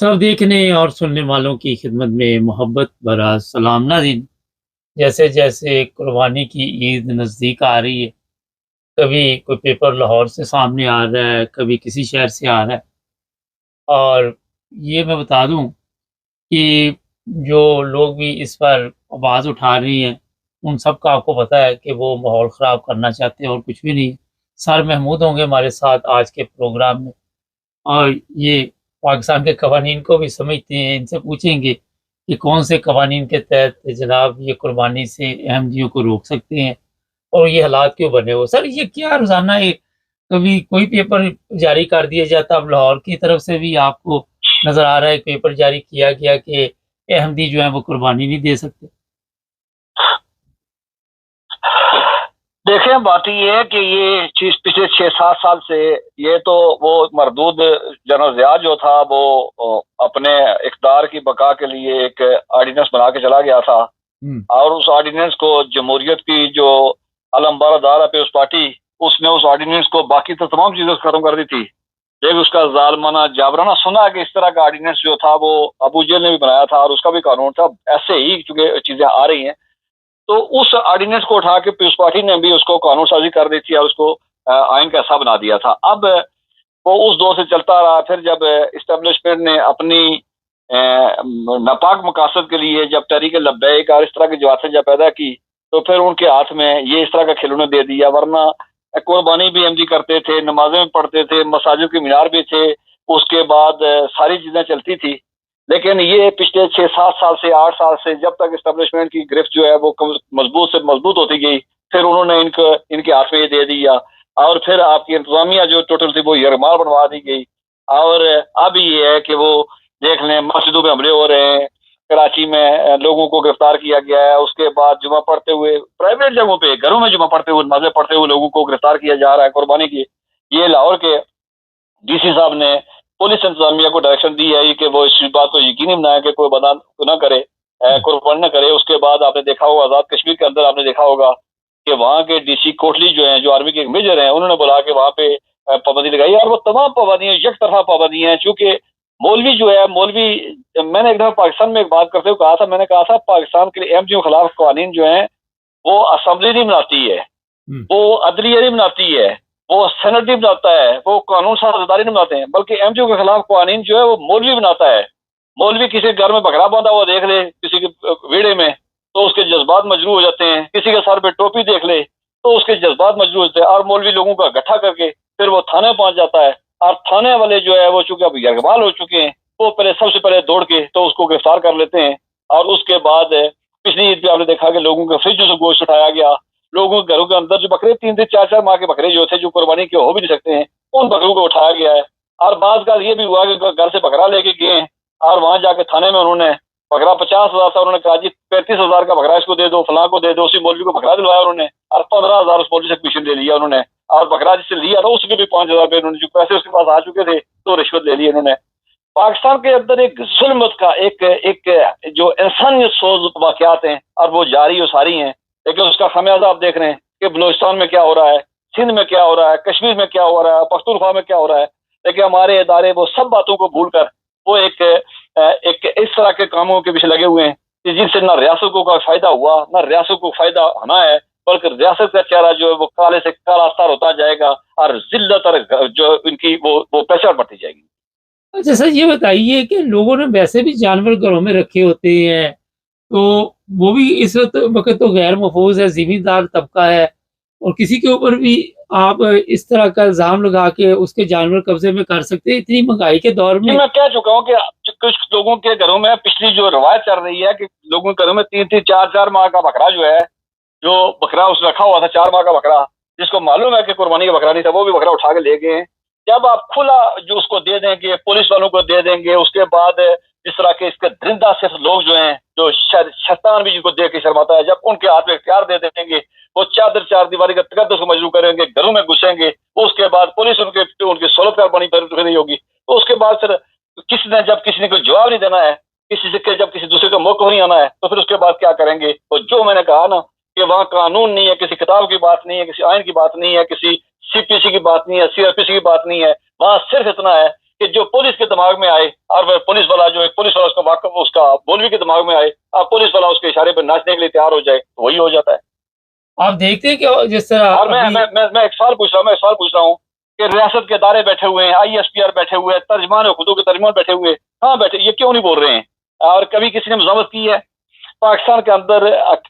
सब देखने और सुनने वालों की खिदमत में मोहब्बत भरा सलाम नाज़रीन। जैसे-जैसे कुर्बानी की ईद नज़दीक आ रही है, कभी कोई पेपर लाहौर से सामने आ रहा है, कभी किसी शहर से आ रहा है। और ये मैं बता दूँ कि जो लोग भी इस पर आवाज़ उठा रही हैं, उन सब का आपको पता है कि वो माहौल ख़राब करना चाहते हैं और कुछ भी नहीं। सर महमूद होंगे हमारे साथ आज के प्रोग्राम में। और ये पाकिस्तान के कवानीन को भी समझते हैं, इनसे पूछेंगे कि कौन से कवानीन के तहत जनाब ये कुर्बानी से अहमदियों को रोक सकते हैं और ये हालात क्यों बने हो? सर ये क्या रोज़ाना ये कभी कोई पेपर जारी कर दिया जाता, अब लाहौर की तरफ से भी आपको नज़र आ रहा है पेपर जारी किया गया कि अहमदी जो है वो कुर्बानी नहीं दे सकते? देखें, बात ये है कि ये चीज पिछले 6-7 साल से ये तो वो मरदूद जनरल ज़िया जो था वो अपने इक़्तिदार की बका के लिए एक ऑर्डिनेंस बना के चला गया था। और उस ऑर्डिनेंस को जमहूरियत की जो अलमबरदार है पीपल्स पार्टी, उसने उस ऑर्डिनेंस को बाकी तो तमाम चीज़ों से ख़त्म कर दी थी। लेकिन उसका ज़ालिमाना जाबराना सुना कि इस तरह का ऑर्डिनेंस जो था वो अबू जेल ने भी बनाया था और उसका भी कानून था। ऐसे ही चूँकि चीज़ें आ रही हैं, तो उस ऑर्डिनेंस को उठा के पीपल्स पार्टी ने भी उसको कानून साजी कर दी थी और उसको आइन का हिस्सा बना दिया था। अब वो उस दौर से चलता रहा। फिर जब इस्टेब्लिशमेंट ने अपनी नापाक मकासद के लिए जब तहरीक लब्बैक और इस तरह की जमातें जब पैदा की, तो फिर उनके हाथ में ये इस तरह का खिलौने दे दिया। वरना कुर्बानी भी एमडी करते थे, नमाजें भी पढ़ते थे, मसाजिद के मीनार भी थे, उसके बाद सारी चीज़ें चलती थी। लेकिन ये पिछले 6-7 साल से 8 साल से जब तक इस्टेब्लिशमेंट की गिरफ्त जो है वो मजबूत से मजबूत होती गई, फिर उन्होंने इनके हाथ में ये दे दिया और फिर आपकी इंतजामिया जो टोटल थी वो यरमार बनवा दी गई। और अब ये है कि वो देख लें, मस्जिदों में हमले हो रहे हैं, कराची में लोगों को गिरफ्तार किया गया है। उसके बाद जुमा पढ़ते हुए प्राइवेट जगहों पे घरों में जुमा पढ़ते हुए नमाजें पढ़ते हुए लोगों को गिरफ्तार किया जा रहा है कुर्बानी की। ये लाहौर के डीसी साहब ने पुलिस इंतजामिया को डायरेक्शन दी है कि वो इस बात को यकीनी बनाए कि कोई बंदा न करे, कुर्बानी न करे। उसके बाद आपने देखा होगा आज़ाद कश्मीर के अंदर आपने देखा होगा कि वहाँ के डीसी कोटली जो हैं, जो आर्मी के एक मेजर हैं, उन्होंने बोला कि वहाँ पे पाबंदी लगाई और वो तमाम पाबंदियां एक तरफा पाबंदियां हैं। चूंकि मौलवी जो है मौलवी, मैंने एक दफा पाकिस्तान में एक बात करते हुए कहा था, मैंने कहा था पाकिस्तान के लिए एमजीओ के खिलाफ कानून जो है वो असम्बली नहीं बनाती है, वो अदलिया नहीं बनाती है, वो सेनेट नहीं बनाता है, वो कानून साझेदारी नहीं बनाते हैं, बल्कि एमजीओ के खिलाफ कानून जो है वो मौलवी बनाता है। मौलवी किसी घर में बकरा बांधा हुआ देख ले किसी के विड़े में, तो उसके जज्बात मजरू हो जाते हैं। किसी के सर पे टोपी देख ले तो उसके जज्बात मजरू होते हैं और मौलवी लोगों का इकट्ठा करके फिर वो थाने पहुंच जाता है। और थाने वाले जो है वो चूंकि अब यरगमाल हो चुके हैं, वो पहले सबसे पहले दौड़ के तो उसको गिरफ्तार कर लेते हैं। और उसके बाद पिछली ईद पे आपने देखा कि लोगों के फ्रिजों से गोश्त उठाया गया। लोगों के घरों के अंदर जो बकरे 3-3 4-4 माह के बकरे जो थे, जो कुर्बानी के हो भी नहीं सकते हैं, उन बकरों को उठाया गया है। और बात का ये भी हुआ कि घर से बकरा लेके गए हैं और वहां जाके थाने में उन्होंने बकरा 50,000 था, उन्होंने कहा जी 35,000 का बकरा इसको दे दो, फलां को दे दो। उसी मौलवी को बकरा दिलवाया उन्होंने और 15,000 उस मौलवी से कमीशन ले लिया उन्होंने। और बकरा जिससे लिया था उसके भी 5,000 रुपये उन्होंने, जो पैसे उसके पास आ चुके थे, तो रिश्वत ले ली उन्होंने। पाकिस्तान के अंदर एक जुल्मत का एक एक जो इंसानियत सोच वाकयात हैं और वो जारी और सारी हैं। लेकिन उसका खमियाजा आप देख रहे हैं कि बलूचिस्तान में क्या हो रहा है, सिंध में क्या हो रहा है, कश्मीर में क्या हो रहा है, पख्तूनख्वा में क्या हो रहा है। लेकिन हमारे इदारे वो सब बातों को भूल कर वो एक इस तरह के कामों के पीछे लगे हुए हैं कि जिनसे ना रियासत को फायदा हुआ, ना रियासत को फायदा होना है, बल्कि रियासत का चेहरा जो है वो काले से काला अस्तार होता जाएगा और जिल्लत और जो इनकी वो पहचान बढ़ती जाएगी। अच्छा सर ये बताइए कि लोगों ने वैसे भी जानवर घरों में रखे होते हैं, तो वो भी इस वक़्त तो गैर महफ़ूज़ है, ज़िम्मेदार तबका है और किसी के ऊपर भी आप इस तरह का इल्ज़ाम लगा के उसके जानवर कब्ज़े में कर सकते हैं, इतनी महँगाई के दौर जी, में। मैं कह चुका हूँ कि कुछ लोगों के घरों में पिछली जो रवायत चल रही है कि लोगों के घरों में 3-3 4-4 माह का बकरा जो है, जो बकरा उसने रखा हुआ था 4 माह का बकरा, जिसको मालूम है कि कुर्बानी का बकरा नहीं था, वो भी बकरा उठा के ले गए हैं। जब आप खुला जो उसको दे देंगे, पुलिस वालों को दे देंगे, उसके बाद जिस तरह के इसके दरिंदा सिर्फ लोग जो हैं, जो शैतान भी जिनको देख के शर्माता है, जब उनके हाथ में इख्तियार दे देंगे, वो चादर चारदीवारी का तकद्दुस को मजबूर करेंगे, घरों में घुसेंगे, उसके बाद पुलिस उनके सोलह पर बनी रही होगी। तो उसके बाद फिर जब किसी ने कोई जवाब नहीं देना है, किसी से जब किसी दूसरे का मौका नहीं आना है, तो फिर उसके बाद क्या करेंगे? तो जो मैंने कहा ना कि वहाँ कानून नहीं है, किसी किताब की बात नहीं है, किसी आइन की बात नहीं है, किसी सीपीसी की बात नहीं है, सीआरपीसी की बात नहीं है। वहाँ सिर्फ इतना है कि जो पुलिस के दिमाग में आए, और वह पुलिस वाला जो एक पुलिस वाला उसका वाकफ उसका मौलवी के दिमाग में आए, अब पुलिस वाला उसके इशारे पर नाचने के लिए तैयार हो जाए, तो वही हो जाता है। आप देखते हैं कि जिस तरह और मैं अभी मैं मैं मैं एक सवाल पूछ रहा हूँ, मैं एक सवाल पूछ रहा हूँ कि रियासत के इदारे बैठे हुए हैं, ISPR बैठे हुए हैं, तर्जमान खुदों के तर्जमान बैठे हुए हैं, कहाँ बैठे, ये क्यों नहीं बोल रहे हैं? और कभी किसी ने मजम्मत की है? पाकिस्तान के अंदर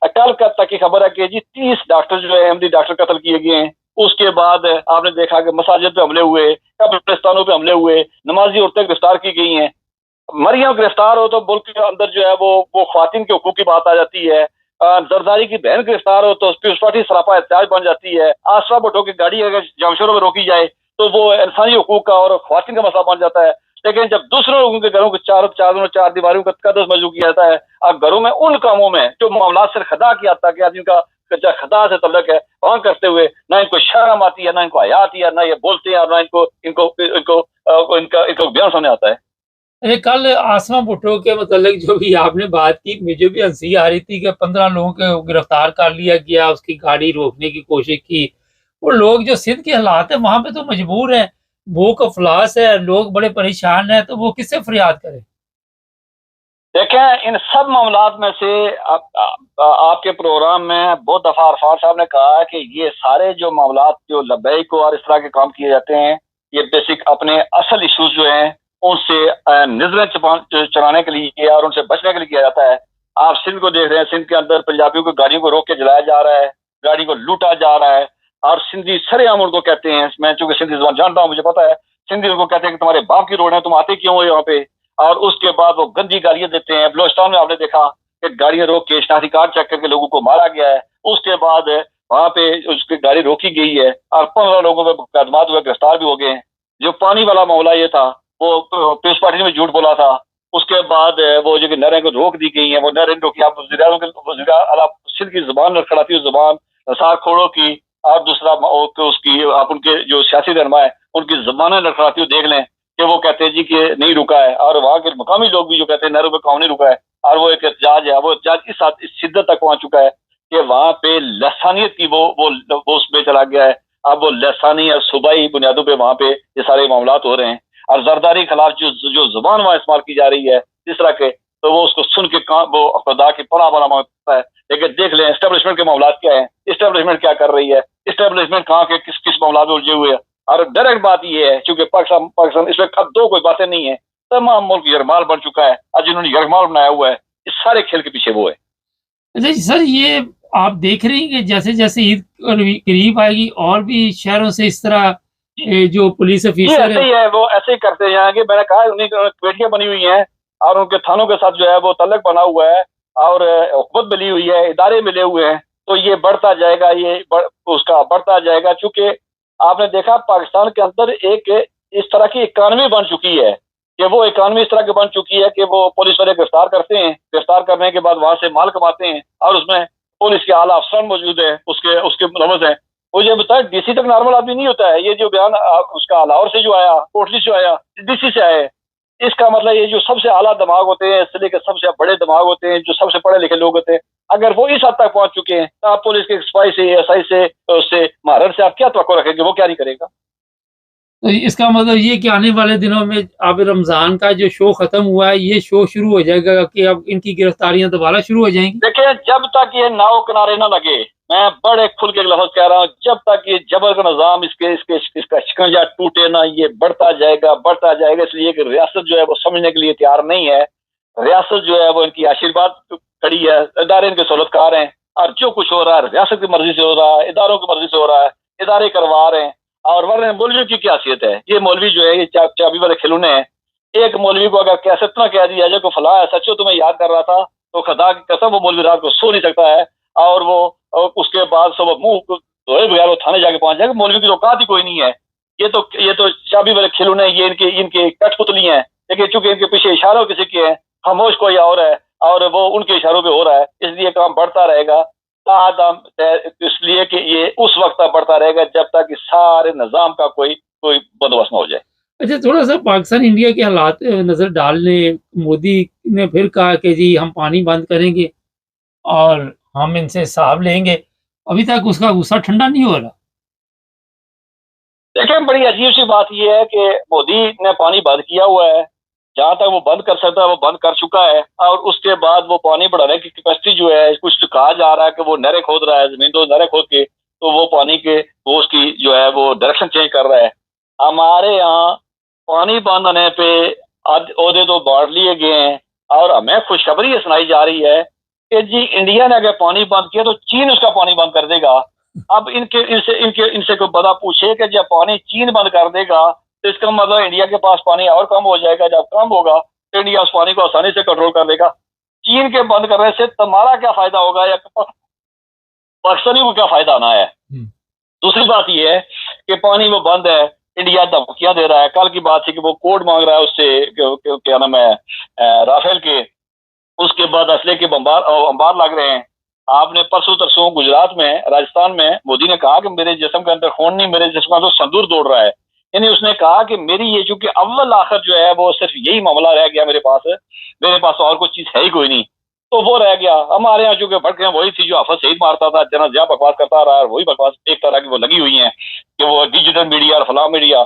कल का तक की खबर है कि जी 30 डॉक्टर जो है, अहमदी डॉक्टर कत्ल किए गए हैं। उसके बाद आपने देखा कि मसाजिद पे हमले हुए, कब्रिस्तानों पे हमले हुए, नमाजी औरतें गिरफ्तार की गई हैं। मरियम गिरफ्तार हो तो मुल्क के अंदर जो है वो ख्वातीन के हुकूक की बात आ जाती है। जरदारी की बहन गिरफ्तार हो तो पीपल्स पार्टी सरापा एहतजाज बन जाती है। आसरा भुट्टो की गाड़ी अगर जमशेरों में रोकी जाए तो वो इंसानी हुकूक का और ख्वातीन का मसला बन जाता है। लेकिन जब दूसरे लोगों के घरों के चार दीवारों का कदस मजबूत किया जाता है, अब घरों में उन कामों में जो मामला से खदा किया था कि जिनका खदा से तल्लक है, वहां करते हुए ना इनको शर्म आती है, ना इनको हया आती है, ना ये बोलते हैं, और ना इनको इनको इनको इनको बयान सामने आता है। अरे कल आसमा भुट्टो के मतलब जो भी आपने बात की, मुझे भी हंसी आ रही थी कि 15 लोगों को गिरफ्तार कर लिया गया, उसकी गाड़ी रोकने की कोशिश की। वो लोग जो सिंध के हालात है वहां पे तो मजबूर है, भूख अफलास है, लोग बड़े परेशान है, तो वो किससे फरियाद करे? देखें, इन सब मामलात में से आपके प्रोग्राम में बहुत दफा अरफात साहब ने कहा है कि ये सारे जो मामलात जो लबैक और इस तरह के काम किए जाते हैं, ये बेसिक अपने असल इश्यूज जो हैं उनसे नजरें चलाने के लिए और उनसे बचने के लिए किया जाता है। आप सिंध को देख रहे हैं, सिंध के अंदर पंजाबियों को गाड़ियों को रोक के जलाया जा रहा है, गाड़ी को लूटा जा रहा है, और सिंधी सरेआम उनको कहते हैं, मैं चूंकि सिंधी जुबान जानता हूँ, मुझे पता है, सिंधी उनको कहते हैं कि तुम्हारे बाप की रोड है, तुम आते क्यों हो यहाँ पे? और उसके बाद वो गंदी गालियां देते हैं। बलोचिस्तान में आपने देखा कि गाड़ियां रोक के शनाख्ती कार्ड चेक करके लोगों को मारा गया है। उसके बाद वहां पे उसकी गाड़ी रोकी गई है और 15 लोगों पे मुकदमा हुए, गिरफ्तार भी हो गए हैं। जो पानी वाला मामला ये था, वो पीस पार्टी में झूठ बोला था। उसके बाद वो जो नहरें को रोक दी गई है, वो नहरें रोकी। आप सिंध की जुबान लड़खड़ाती हुई जुबान खोड़ों की, और दूसरा उसकी आप उनके जो सियासी रहनुमा है उनकी जुबानें लड़खड़ाती हुई देख लें कि वो कहते हैं जी कि नहीं रुका है, और वहां के मकामी लोग भी जो कहते हैं नहरों पे काम नहीं रुका है। और वो एक एहतजाज है, वो एहतजाज इस शिद्दत तक पहुंच चुका है कि वहां पे लसानियत की वो उसमें चला गया है। अब वो लसानी और सूबाई बुनियादों पे वहां पे ये सारे मामला हो रहे हैं, और जरदारी के खिलाफ जो जुबान वहां इस्तेमाल की जा रही है इस तरह के, तो वो उसको सुन के वो खुदा की पनाह बना मांगता है। लेकिन देख लें एस्टेब्लिशमेंट के मामला क्या है, एस्टेब्लिशमेंट क्या कर रही है, एस्टेब्लिशमेंट कहाँ के किस किस मामला में उलझे हुए हैं। और डायरेक्ट बात ये है, क्योंकि पाकिस्तान इसमें अब दो कोई बातें नहीं है, तमाम मुल्क यरमाल बन चुका है, और जिन्होंने यरमाल बनाया हुआ है इस सारे खेल के पीछे वो है। अच्छा सर, ये आप देख रहे हैं कि जैसे जैसे ईद करीब आएगी और भी शहरों से इस तरह जो पुलिस ऑफिसर ऐसे ही है, वो ऐसे ही करते जाएंगे। मैंने कहा उन्हीं कमेटियां बनी हुई हैं और उनके थानों के साथ जो है वो तल्लक बना हुआ है, और हुकूमत मिली हुई है, इदारे मिले हुए हैं, तो ये बढ़ता जाएगा, उसका बढ़ता जाएगा। चूंकि आपने देखा पाकिस्तान के अंदर एक इस तरह की इकानमी बन चुकी है कि वो इकानमी इस तरह की बन चुकी है कि वो पुलिस वाले गिरफ्तार करते हैं, गिरफ्तार करने के बाद वहां से माल कमाते हैं, और उसमें पुलिस के आला अफसर मौजूद है, उसके उसके मुलवस है। मुझे बताया डीसी तक नॉर्मल आदमी नहीं होता है। ये जो बयान उसका लाहौर से जो आया, कोटली से आया, डीसी से आया, इसका मतलब ये जो सबसे आला दिमाग होते हैं, इसलिए के सबसे बड़े दिमाग होते हैं, जो सबसे पढ़े लिखे लोग होते हैं, अगर वो इस हद तक पहुंच चुके हैं, तो आप पुलिस के सिपाही से, SI से, उससे महारत से आप क्या तवक्को रखेंगे? वो क्या नहीं करेगा? तो इसका मतलब ये कि आने वाले दिनों में अब रमजान का जो शो खत्म हुआ है, ये शो शुरू हो जाएगा कि अब इनकी गिरफ्तारियां दोबारा शुरू हो जाएंगी। देखिए, जब तक ये नाव किनारे ना लगे, मैं बड़े खुल के लफ्ज कह रहा हूँ, जब तक ये जबर का निजाम इसका शिकंजा टूटे ना, ये बढ़ता जाएगा, बढ़ता जाएगा। इसलिए कि रियासत जो है वो समझने के लिए तैयार नहीं है। रियासत जो है वो इनकी आशीर्वाद खड़ी है, इदारे इनके सहूलतकार हैं, और जो कुछ हो रहा है रियासत की मर्जी से हो रहा है, इदारों की मर्जी से हो रहा है, इदारे करवा रहे हैं। और वरना मौलवियों की क्या हैसियत है? ये मौलवी जो है ये चाबी वाले खिलौने हैं। एक मौलवी को अगर कैसे इतना कह दिया जाए को फला है, सचो तुम्हें याद कर रहा था, तो खुदा की कसम वो मौलवी रात को सो नहीं सकता है, और वो उसके बाद सब मुंह धोए बगैर वो थाने जाके पहुंच जाएगा। मौलवी की तो औकात ही कोई नहीं है। ये तो चाबी वाले खिलौने, ये इनके इनके कठपुतली हैं। लेकिन चूंकि इनके पीछे इशारा किसी के हैं, खामोश कोई और है, और वो उनके इशारों पे हो रहा है, इसलिए काम बढ़ता रहेगा। इसलिए कि ये उस वक्त तक बढ़ता रहेगा जब तक इस सारे निजाम का कोई कोई बंदोबस्त ना हो जाए। अच्छा, थोड़ा सा पाकिस्तान इंडिया के हालात नजर डालने, मोदी ने फिर कहा कि जी हम पानी बंद करेंगे और हम इनसे हिसाब लेंगे। अभी तक उसका गुस्सा ठंडा नहीं हो रहा। देखिए, बड़ी अजीब सी बात यह है कि मोदी ने पानी बंद किया हुआ है, जहां तक वो बंद कर सकता है वो बंद कर चुका है, और उसके बाद वो पानी बढ़ाने की कैपेसिटी जो है, कुछ कहा जा रहा है कि वो नहरें खोद रहा है, जमीन तो नहरें खोद के तो वो पानी के वो उसकी जो है वो डायरेक्शन चेंज कर रहा है। हमारे यहाँ पानी बंद होने पे ओहदे तो बांट लिए गए हैं, और हमें खुशखबरी ये सुनाई जा रही है कि जी इंडिया ने अगर पानी बंद किया तो चीन उसका पानी बंद कर देगा। अब इनसे कोई बड़ा पूछे कि जब पानी चीन बंद कर देगा तो इसका मतलब इंडिया के पास पानी और कम हो जाएगा, जब कम होगा तो इंडिया उस पानी को आसानी से कंट्रोल कर लेगा। चीन के बंद करने से तुम्हारा क्या फायदा होगा या पाकिस्तानी को क्या फायदा आना है। दूसरी बात यह है कि पानी वो बंद है, इंडिया धमकियां दे रहा है। कल की बात थी कि वो कोड मांग रहा है उससे, क्या नाम है, राफेल के। उसके बाद असले के अंबार लग रहे हैं। आपने परसों तरसों गुजरात में, राजस्थान में मोदी ने कहा कि मेरे जिस्म के अंदर खून नहीं, मेरे जिस्म का तो संदूर दौड़ रहा है। यानी उसने कहा कि मेरी ये चूंकि अव्वल आखिर जो है वो सिर्फ यही मामला रह गया मेरे पास और कोई चीज है ही कोई नहीं, तो वो रह गया। हमारे यहाँ चूंकि भटके वही थी जो हाफिज सईद मारता था, जनरल जिया बकवास करता रहा, वही बकवास एक तरह की वो लगी हुई है कि वो डिजिटल मीडिया और फला मीडिया,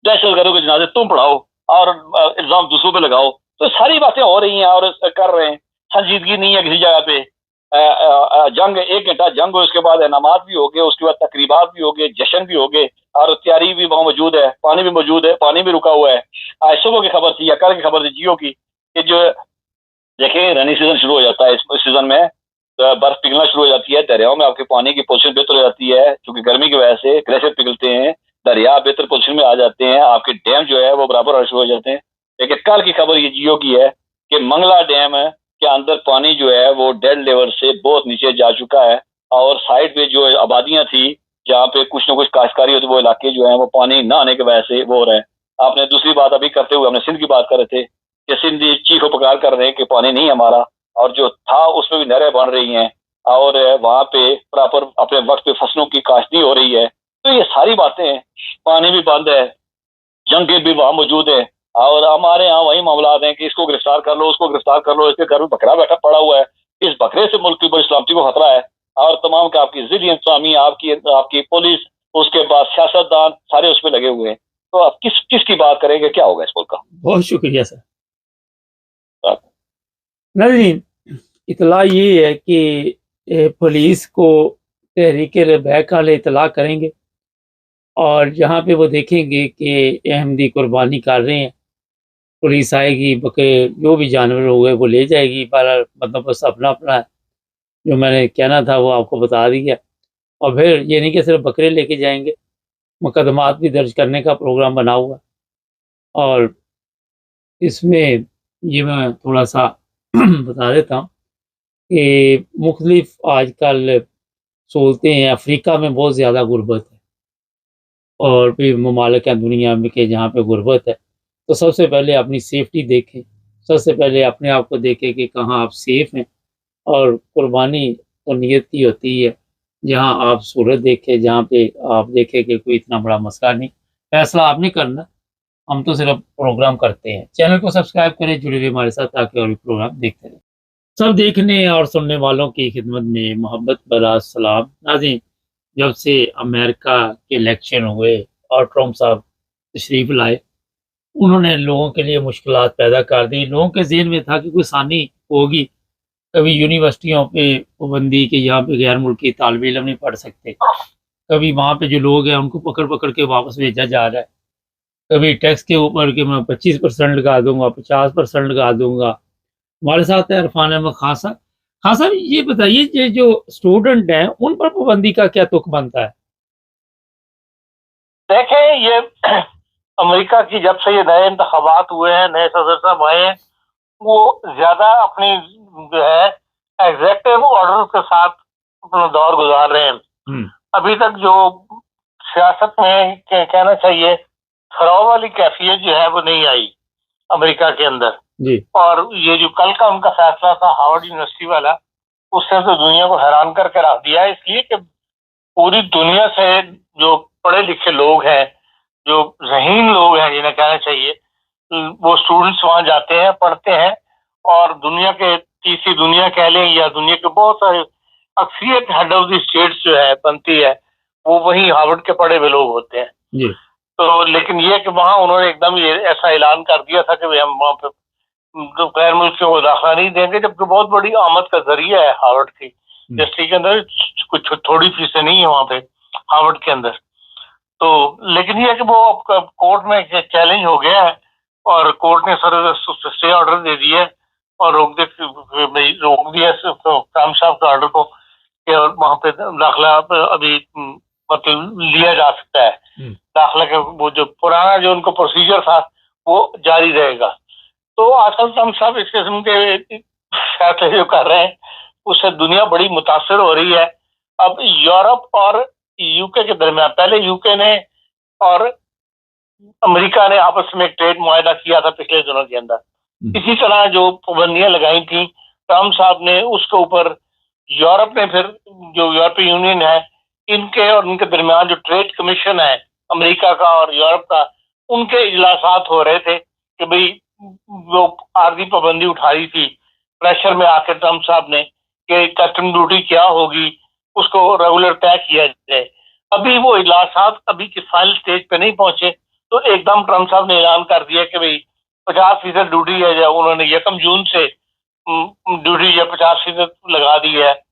दहशतगर्दों के जनाजे तुम पढ़ाओ और इल्जाम दूसरों पे लगाओ। तो सारी बातें हो रही हैं और कर रहे हैं। संजीदगी नहीं है किसी जगह पे। जंग, 1 घंटा जंग हो, उसके बाद नमाज भी हो गए, उसके बाद तकरीबात भी हो गए, जश्न भी हो गए, और तैयारी भी वहां मौजूद है, पानी भी मौजूद है, पानी भी रुका हुआ है। आज सुबह की खबर थी या कल की खबर थी जियो की कि जो देखिए रनी सीजन शुरू हो जाता है, इस सीजन में तो बर्फ पिघलना शुरू हो जाती है, दरियाओं में आपके पानी की पोजीशन बेहतर हो जाती है, क्योंकि गर्मी की वजह से ग्लेशियर पिघलते हैं, दरिया बेहतर पोजीशन में आ जाते हैं, आपके डैम जो है वो बराबर होना शुरू हो जाते हैं। लेकिन कल की खबर ये जियो की है कि मंगला डैम के अंदर पानी जो है वो डेड लेवल से बहुत नीचे जा चुका है, और साइड पे जो आबादियां थी जहाँ पे कुछ न कुछ काश्तकारी होती, वो इलाके जो है वो पानी ना आने की वजह से वो हो रहे हैं। आपने दूसरी बात अभी करते हुए हमने सिंध की बात कर रहे थे कि सिंध चीख उपकार कर रहे हैं कि पानी नहीं हमारा, और जो था उसमें भी नहरें बन रही हैं, और वहां पे प्रॉपर अपने वक्त पे फसलों की काश्तनी हो रही है। तो ये सारी बातें हैं, पानी भी बंद है, जंगे भी वहां मौजूद है, और हमारे यहाँ वही मामला हैं कि इसको गिरफ्तार कर लो, उसको गिरफ्तार कर लो, इसके घर में बकरा बैठा पड़ा हुआ है। इस बकरे से मुल्क की बड़ी सलामती को खतरा है, और तमाम के आपकी जिली इंतजामी, आपकी आपकी पुलिस, उसके बाद सियासतदान सारे उसमें लगे हुए हैं। तो आप किसकी बात करेंगे, क्या होगा इस मुल्क का। बहुत शुक्रिया सर। नाज़रीन, इतला ये है कि पुलिस को तहरीक लबैक वाले इतला करेंगे, और जहाँ पे वो देखेंगे कि अहमदी कुर्बानी कर रहे हैं, पुलिस आएगी, बकरे जो भी जानवर हुए वो ले जाएगी। पर मतलब बस अपना-अपना जो मैंने कहना था वो आपको बता दिया। और फिर ये नहीं कि सिर्फ बकरे लेके जाएँगे, मुकदमात भी दर्ज करने का प्रोग्राम बना हुआ है। और इसमें ये मैं थोड़ा-सा बता देता हूँ कि मुख्तलिफ आजकल सोचते हैं अफ्रीका में बहुत ज़्यादा गुर्बत है, और भी ममालिक हैं दुनिया में कि जहाँ पे गुर्बत है। तो सबसे पहले अपनी सेफ्टी देखें, सबसे पहले अपने आप को देखें कि कहाँ आप सेफ़ हैं। और कुर्बानी तो नियत की होती है, जहाँ आप सूरत देखें, जहाँ पे आप देखें कि कोई इतना बड़ा मसला नहीं, फ़ैसला आपने करना, हम तो सिर्फ प्रोग्राम करते हैं। चैनल को सब्सक्राइब करें, जुड़े रहिए हमारे साथ ताकि और भी प्रोग्राम देखते रहें। सब देखने और सुनने वालों की खिदमत में मोहब्बत भरा सलाम। नाज़रीन, जब से अमेरिका के इलेक्शन हुए और ट्रम्प साहब तशरीफ़ लाए, उन्होंने लोगों के लिए मुश्किलात पैदा कर दी। लोगों के ज़हन में था कि कोई आसानी होगी, कभी यूनिवर्सिटियों पे पाबंदी कि यहाँ पे गैर मुल्की तालिब इल्म नहीं पढ़ सकते, कभी वहाँ पे जो लोग हैं उनको पकड़-पकड़ के वापस भेजा जा रहा है, कभी टैक्स के ऊपर कि मैं 25% लगा दूँगा, 50% लगा दूँगा। हमारे साथ है इरफान अहमद खान साहब। खान साहब, ये बताइए ये जो स्टूडेंट हैं उन पर पाबंदी का क्या तुक बनता है? देखें, ये अमेरिका की जब से ये नए इंतखाबात हुए हैं, नए सदर साहब आए हैं, वो ज्यादा अपनी जो है एग्जेक्टिव ऑर्डर के साथ अपना दौर गुजार रहे हैं। अभी तक जो सियासत में कहना चाहिए खराब वाली कैफियत जो है वो नहीं आई अमेरिका के अंदर जी। और ये जो कल का उनका फैसला था हार्वर्ड यूनिवर्सिटी वाला, उससे तो दुनिया को हैरान करके रख दिया है, इसलिए कि पूरी दुनिया से जो पढ़े लिखे लोग हैं, जो ज़हीन लोग हैं जिन्हें कहना चाहिए, वो स्टूडेंट्स वहां जाते हैं, पढ़ते हैं, और दुनिया के तीसरी दुनिया कह लें या दुनिया के बहुत सारे अक्सरियत हेड ऑफ द स्टेट्स जो है बनती है, वो वही हार्वर्ड के पढ़े हुए लोग होते हैं। जी। तो लेकिन ये कि वहाँ उन्होंने एकदम ये ऐसा ऐलान कर दिया था कि भाई हम वहाँ पे तो गैर मुल्कियों को दाखिला नहीं देंगे, जबकि बहुत बड़ी आमद का जरिया है हार्वर्ड की यूनिवर्सिटी के अंदर। कुछ थोड़ी फीसें नहीं है वहाँ पे हार्वर्ड के अंदर। तो लेकिन ये है कि वो कोर्ट में चैलेंज हो गया है और कोर्ट ने सर स्टे ऑर्डर दे दिया है और रोक दिया ट्रम्प साहब के ऑर्डर को कि वहाँ पे दाखिला अभी मतलब लिया जा सकता है। दाखिला के वो जो पुराना जो उनको प्रोसीजर था वो जारी रहेगा। तो आजकल ट्रम्प साहब इस किस्म के फैसले जो कर रहे हैं उससे दुनिया बड़ी मुतासर हो रही है। अब यूरोप और यूके के दरमियान, पहले यूके ने और अमेरिका ने आपस में एक ट्रेड मुआहदा किया था पिछले दिनों के अंदर। इसी तरह जो पाबंदियां लगाई थी ट्रम्प साहब ने उसके ऊपर यूरोप ने फिर जो यूरोपीय यूनियन है इनके और उनके दरमियान जो ट्रेड कमीशन है अमेरिका का और यूरोप का, उनके इजलासात हो रहे थे कि भाई वो आर्थिक पाबंदी उठाई थी प्रेशर में आकर ट्रम्प साहब ने कि कस्टम ड्यूटी क्या होगी उसको रेगुलर तय किया जाए। अभी वो इजलासात अभी के फाइनल स्टेज पे नहीं पहुंचे तो एकदम ट्रम्प साहब ने ऐलान कर दिया कि भाई 50% ड्यूटी है जो उन्होंने 1 जून से ड्यूटी या 50% लगा दी है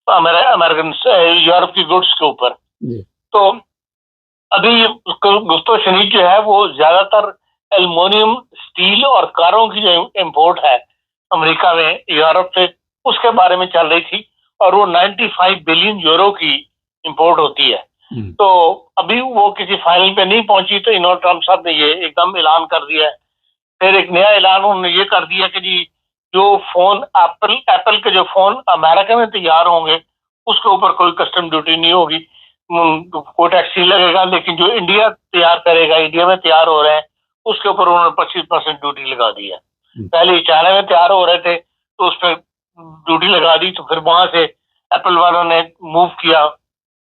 अमेरिकन यूरोप की गुड्स के ऊपर। तो अभी गुस्तो शनीद जो है वो ज्यादातर एल्युमिनियम, स्टील और कारों की जो इंपोर्ट है अमेरिका में यूरोप से उसके बारे में चल रही थी और वो 95 बिलियन यूरो की इंपोर्ट होती है। तो अभी वो किसी फाइनल पे नहीं पहुंची तो इन्होंने ट्रम्प साहब ने ये एकदम ऐलान कर दिया है। फिर एक नया ऐलान उन्होंने ये कर दिया कि जी जो फोन एप्पल के जो फोन अमेरिका में तैयार होंगे उसके ऊपर कोई कस्टम ड्यूटी नहीं होगी, कोई टैक्स नहीं लगेगा, लेकिन जो इंडिया तैयार करेगा, इंडिया में तैयार हो रहे हैं उसके ऊपर उन्होंने 25% ड्यूटी लगा दी है। पहले चाइना में तैयार हो रहे थे तो उस पर ड्यूटी लगा दी, तो फिर वहां से एप्पल वालों ने मूव किया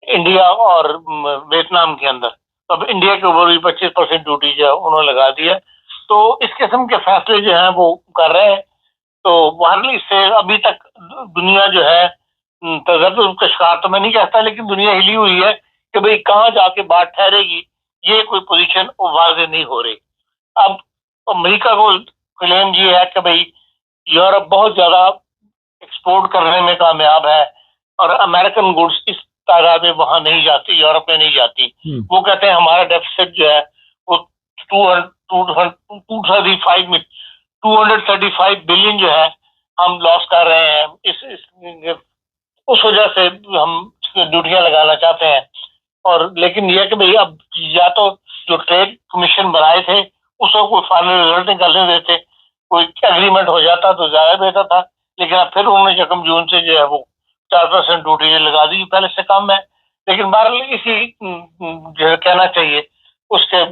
इंडिया और वियतनाम के अंदर, तो अब इंडिया के ऊपर भी 25% ड्यूटी जो है उन्होंने लगा दी है। तो इस किस्म के फैसले जो हैं वो कर रहे हैं। तो वहां इससे अभी तक दुनिया जो है तजर्बे का शिकार तो मैं नहीं कहता, लेकिन दुनिया हिली हुई है कि भाई कहाँ जाके बात ठहरेगी, ये कोई पोजीशन वाज़ेह नहीं हो रही। अब अमेरिका को क्लेम ये है कि भाई यूरोप बहुत ज्यादा एक्सपोर्ट करने में कामयाब है और अमेरिकन गुड्स इस तादाद में वहां नहीं जाती, यूरोप में नहीं जाती। वो कहते हैं हमारा डेफिसिट जो है वो 235 बिलियन जो है हम लॉस कर रहे हैं, उस वजह से हम ड्यूटियां लगाना चाहते हैं। और लेकिन यह कि भाई अब या तो जो ट्रेड कमीशन बनाए थे उसको कोई फाइनल रिजल्ट निकालने देते, कोई एग्रीमेंट हो जाता तो ज्यादा बेहतर था, लेकिन अब फिर उन्होंने 1 जून से जो है वो 4% ड्यूटी लगा दी, पहले से कम है। लेकिन बहरहाल इसी जो कहना चाहिए उसके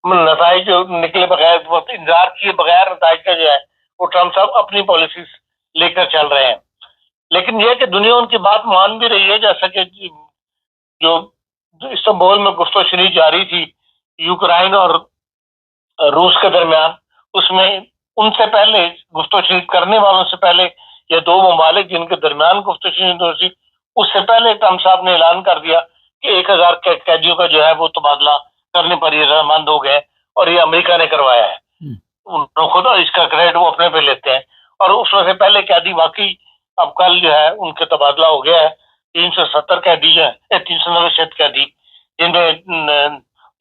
नताइज जो निकले बगैर, इंतजार किए बगैर नताइज का जो है वो ट्रम्प साहब अपनी पॉलिसीज लेकर चल रहे हैं। लेकिन यह कि दुनिया उनकी बात मान भी रही है, जैसा कि जो इस्तांबुल में गुफ्तगू जारी थी यूक्रेन और रूस के दरमियान, उसमें उनसे पहले गुफ्तगू करने वालों से पहले ये दो ममालिक जिनके दरमियान गुफ्तगू थी उससे पहले ट्रम्प साहब ने ऐलान कर दिया कि 1000 कैदियों का जो है वो तबादला करने पर ये रजामंद हो गए और ये अमेरिका ने करवाया है। उन्होंने खुद इसका क्रेडिट वो अपने पे लेते हैं और उसमें से पहले कैदी वाकई अब कल जो है उनके तबादला हो गया है। 370 कैदी जो है 390 कैदी, जिनमें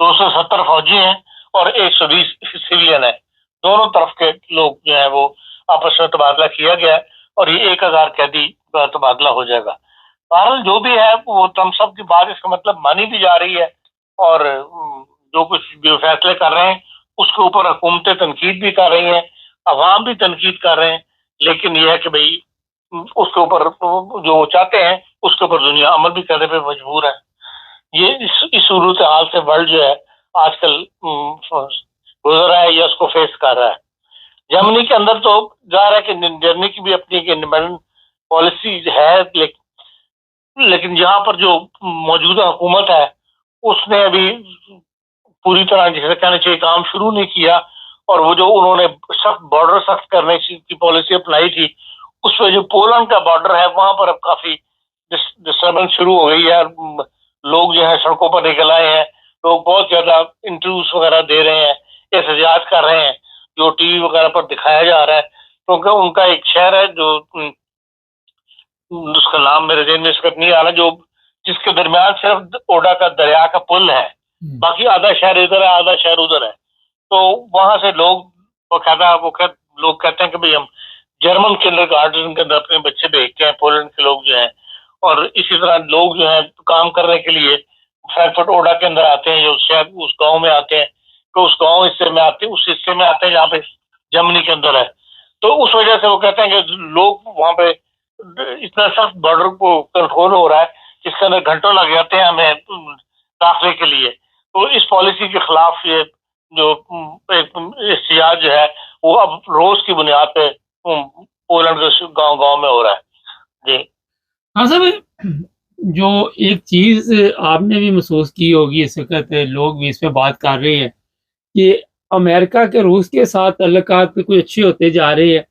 270 फौजी हैं और 120 सिविलियन है। दोनों तरफ के लोग जो है वो आपस में तबादला किया गया है और ये 1000 कैदी का तबादला हो जाएगा। बहरहाल जो भी है वो ट्रम्प साहब की बात इसका मतलब मानी भी जा रही है और जो कुछ जो फैसले कर रहे हैं उसके ऊपर हुकूमतें तनकीद भी कर रही हैं, अवाम भी तनकीद कर रहे हैं, लेकिन यह है कि भाई उसके ऊपर जो वो चाहते हैं उसके ऊपर दुनिया अमल भी करने पे मजबूर है। ये इस सूरत हाल से वर्ल्ड जो है आजकल गुजर रहा है या उसको फेस कर रहा है। जर्मनी के अंदर तो जा रहा है कि जर्मनी की भी अपनी इंडिपेंडेंट पॉलिसी है, लेकिन यहाँ पर जो मौजूदा हुकूमत है उसने अभी पूरी तरह जिसे कहना चाहिए काम शुरू नहीं किया और वो जो उन्होंने सख्त बॉर्डर सख्त करने की पॉलिसी अपनाई थी उस पर जो पोलैंड का बॉर्डर है वहां पर अब काफी डिस्टर्बेंस शुरू हो गई है। लोग जो है सड़कों पर निकल आए हैं, लोग बहुत ज्यादा इंटरव्यूज वगैरह दे रहे हैं, एहतजाज कर रहे हैं, जो टीवी वगैरह पर दिखाया जा रहा है। क्योंकि उनका एक शहर है जो उसका नाम मेरे जेहन में इस वक्त नहीं आ रहा, जो जिसके दरमियान सिर्फ ओडा का दरिया का पुल है, बाकी आधा शहर इधर है आधा शहर उधर है। तो वहां से लोग लोग कहते हैं कि भाई हम जर्मन किंडरगार्टन के अंदर अपने बच्चे भेजते हैं, पोलैंड के लोग जो हैं, और इसी तरह लोग जो है काम करने के लिए फ्रैंकफर्ट ओडा के अंदर आते हैं, जो शहर उस गांव में आते हैं, तो उस गांव हिस्से में आते हैं, उस हिस्से में आते हैं जहाँ पे जर्मनी के अंदर है। तो उस वजह से वो कहते हैं कि लोग वहां पे इतना सख्त बॉर्डर को कंट्रोल हो रहा है जिसके अंदर घंटों लग जाते हैं हमें दाखिले के लिए। तो इस पॉलिसी के खिलाफ ये जो एक एहतजाज जो है वो अब रोज की बुनियाद पे पोलैंड के गांव गांव में हो रहा है। जी हाँ साहब, जो एक चीज आपने भी महसूस की होगी, इस वक्त लोग भी इस पे बात कर रहे हैं कि अमेरिका के रूस के साथ ताल्लुकात कुछ अच्छे होते जा रहे हैं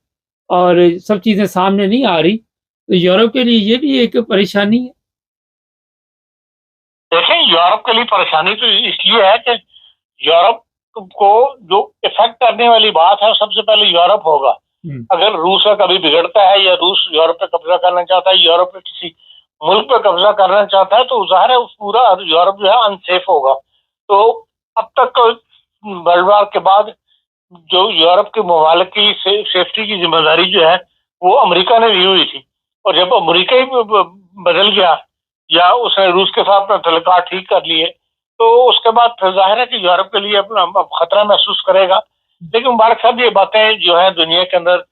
और सब चीजें सामने नहीं आ रही, तो यूरोप के लिए ये भी एक परेशानी है। देखें, यूरोप के लिए परेशानी तो इसलिए है कि यूरोप को जो इफेक्ट करने वाली बात है सबसे पहले यूरोप होगा। अगर रूस का कभी बिगड़ता है या रूस यूरोप पे कब्जा करना चाहता है, यूरोप पे किसी मुल्क पे कब्जा करना चाहता है, तो जाहिर है पूरा यूरोप जो है अनसेफ होगा। तो अब तक तो वर्ल्ड वार के बाद जो यूरोप के ममालिक की सेफ्टी की जिम्मेदारी जो है वो अमेरिका ने ली हुई थी, और जब अमेरिका ही बदल गया या उसने रूस के साथ अपना तल्लुकात ठीक कर लिए, तो उसके बाद फिर जाहिर है कि यूरोप के लिए अपना खतरा महसूस करेगा। लेकिन मुबारक साहब, ये बातें जो है दुनिया के अंदर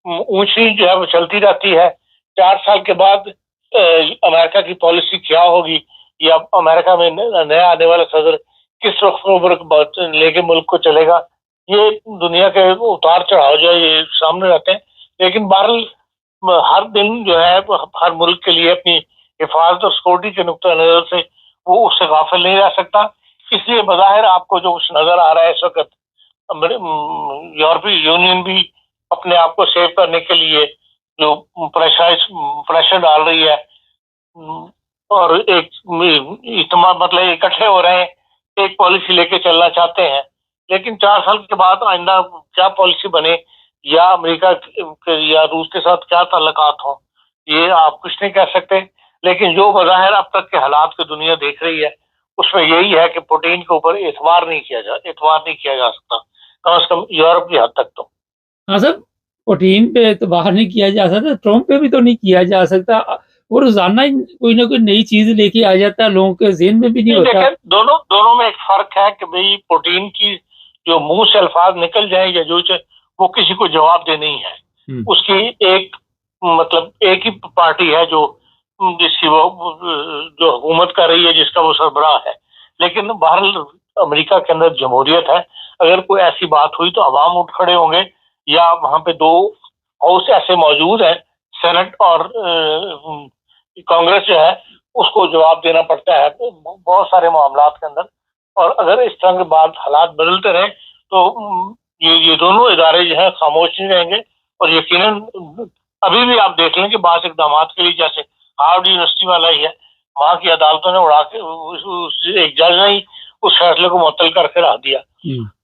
ऊंच नीच जो है वो चलती रहती है। 4 साल के बाद अमेरिका की पॉलिसी क्या होगी, या अमेरिका में नया आने वाला सदर किस रुख लेके मुल्क को चलेगा, ये दुनिया के उतार चढ़ाव जो है ये सामने रहते हैं। लेकिन बहरहाल हर दिन जो है हर मुल्क के लिए अपनी हिफाजत और सिक्योरिटी के नुक्ता नजर से वो उससे गाफिल नहीं रह सकता। इसलिए बज़ाहिर आपको जो कुछ नजर आ रहा है इस वक्त, यूरोपीय यूनियन भी अपने आप को सेव करने के लिए जो प्रेशर डाल रही है और एक मतलब इकट्ठे हो रहे हैं, एक पॉलिसी लेके चलना चाहते हैं। लेकिन 4 साल के बाद आइंदा क्या पॉलिसी बने या अमेरिका या रूस के साथ क्या ताल्लुकात हो, ये आप कुछ नहीं कह सकते। लेकिन जो बज़ाहिर अब तक के हालात की दुनिया देख रही है उसमें यही है कि पुतिन के ऊपर एतबार नहीं किया जा सकता, कम से कम यूरोप की हद तक तो। हाँ सर, पुतिन पे एतबार नहीं किया जा सकता, ट्रम्प पे भी तो नहीं किया जा सकता। वो रोजाना ही कोई ना कोई नई चीज लेके आ जाता है, लोगों के ज़हन में भी नहीं होता। दोनों में एक फर्क है कि भाई पुतिन की जो मुंह से अल्फाज निकल जाए या जो वो किसी को जवाब दे नहीं है। उसकी एक मतलब एक ही पार्टी है जो जिसकी वो जो हुकूमत कर रही है, जिसका वो सरबराह है। लेकिन बहरहाल अमेरिका के अंदर जमहूरियत है, अगर कोई ऐसी बात हुई तो अवाम उठ खड़े होंगे, या वहां पे 2 हाउस ऐसे मौजूद हैं, सेनेट और कांग्रेस जो है उसको जवाब देना पड़ता है बहुत सारे मामलात के अंदर। और अगर इस तरह के बाद हालात बदलते रहे तो ये दोनों इदारे जो है खामोश नहीं रहेंगे। और यकीनन अभी भी आप देख लें कि बात इकदाम के लिए, जैसे हार्वर्ड यूनिवर्सिटी वाला ही है, वहां की अदालतों ने उड़ा के एक जज ने ही उस फैसले को मुअत्तल करके रख दिया।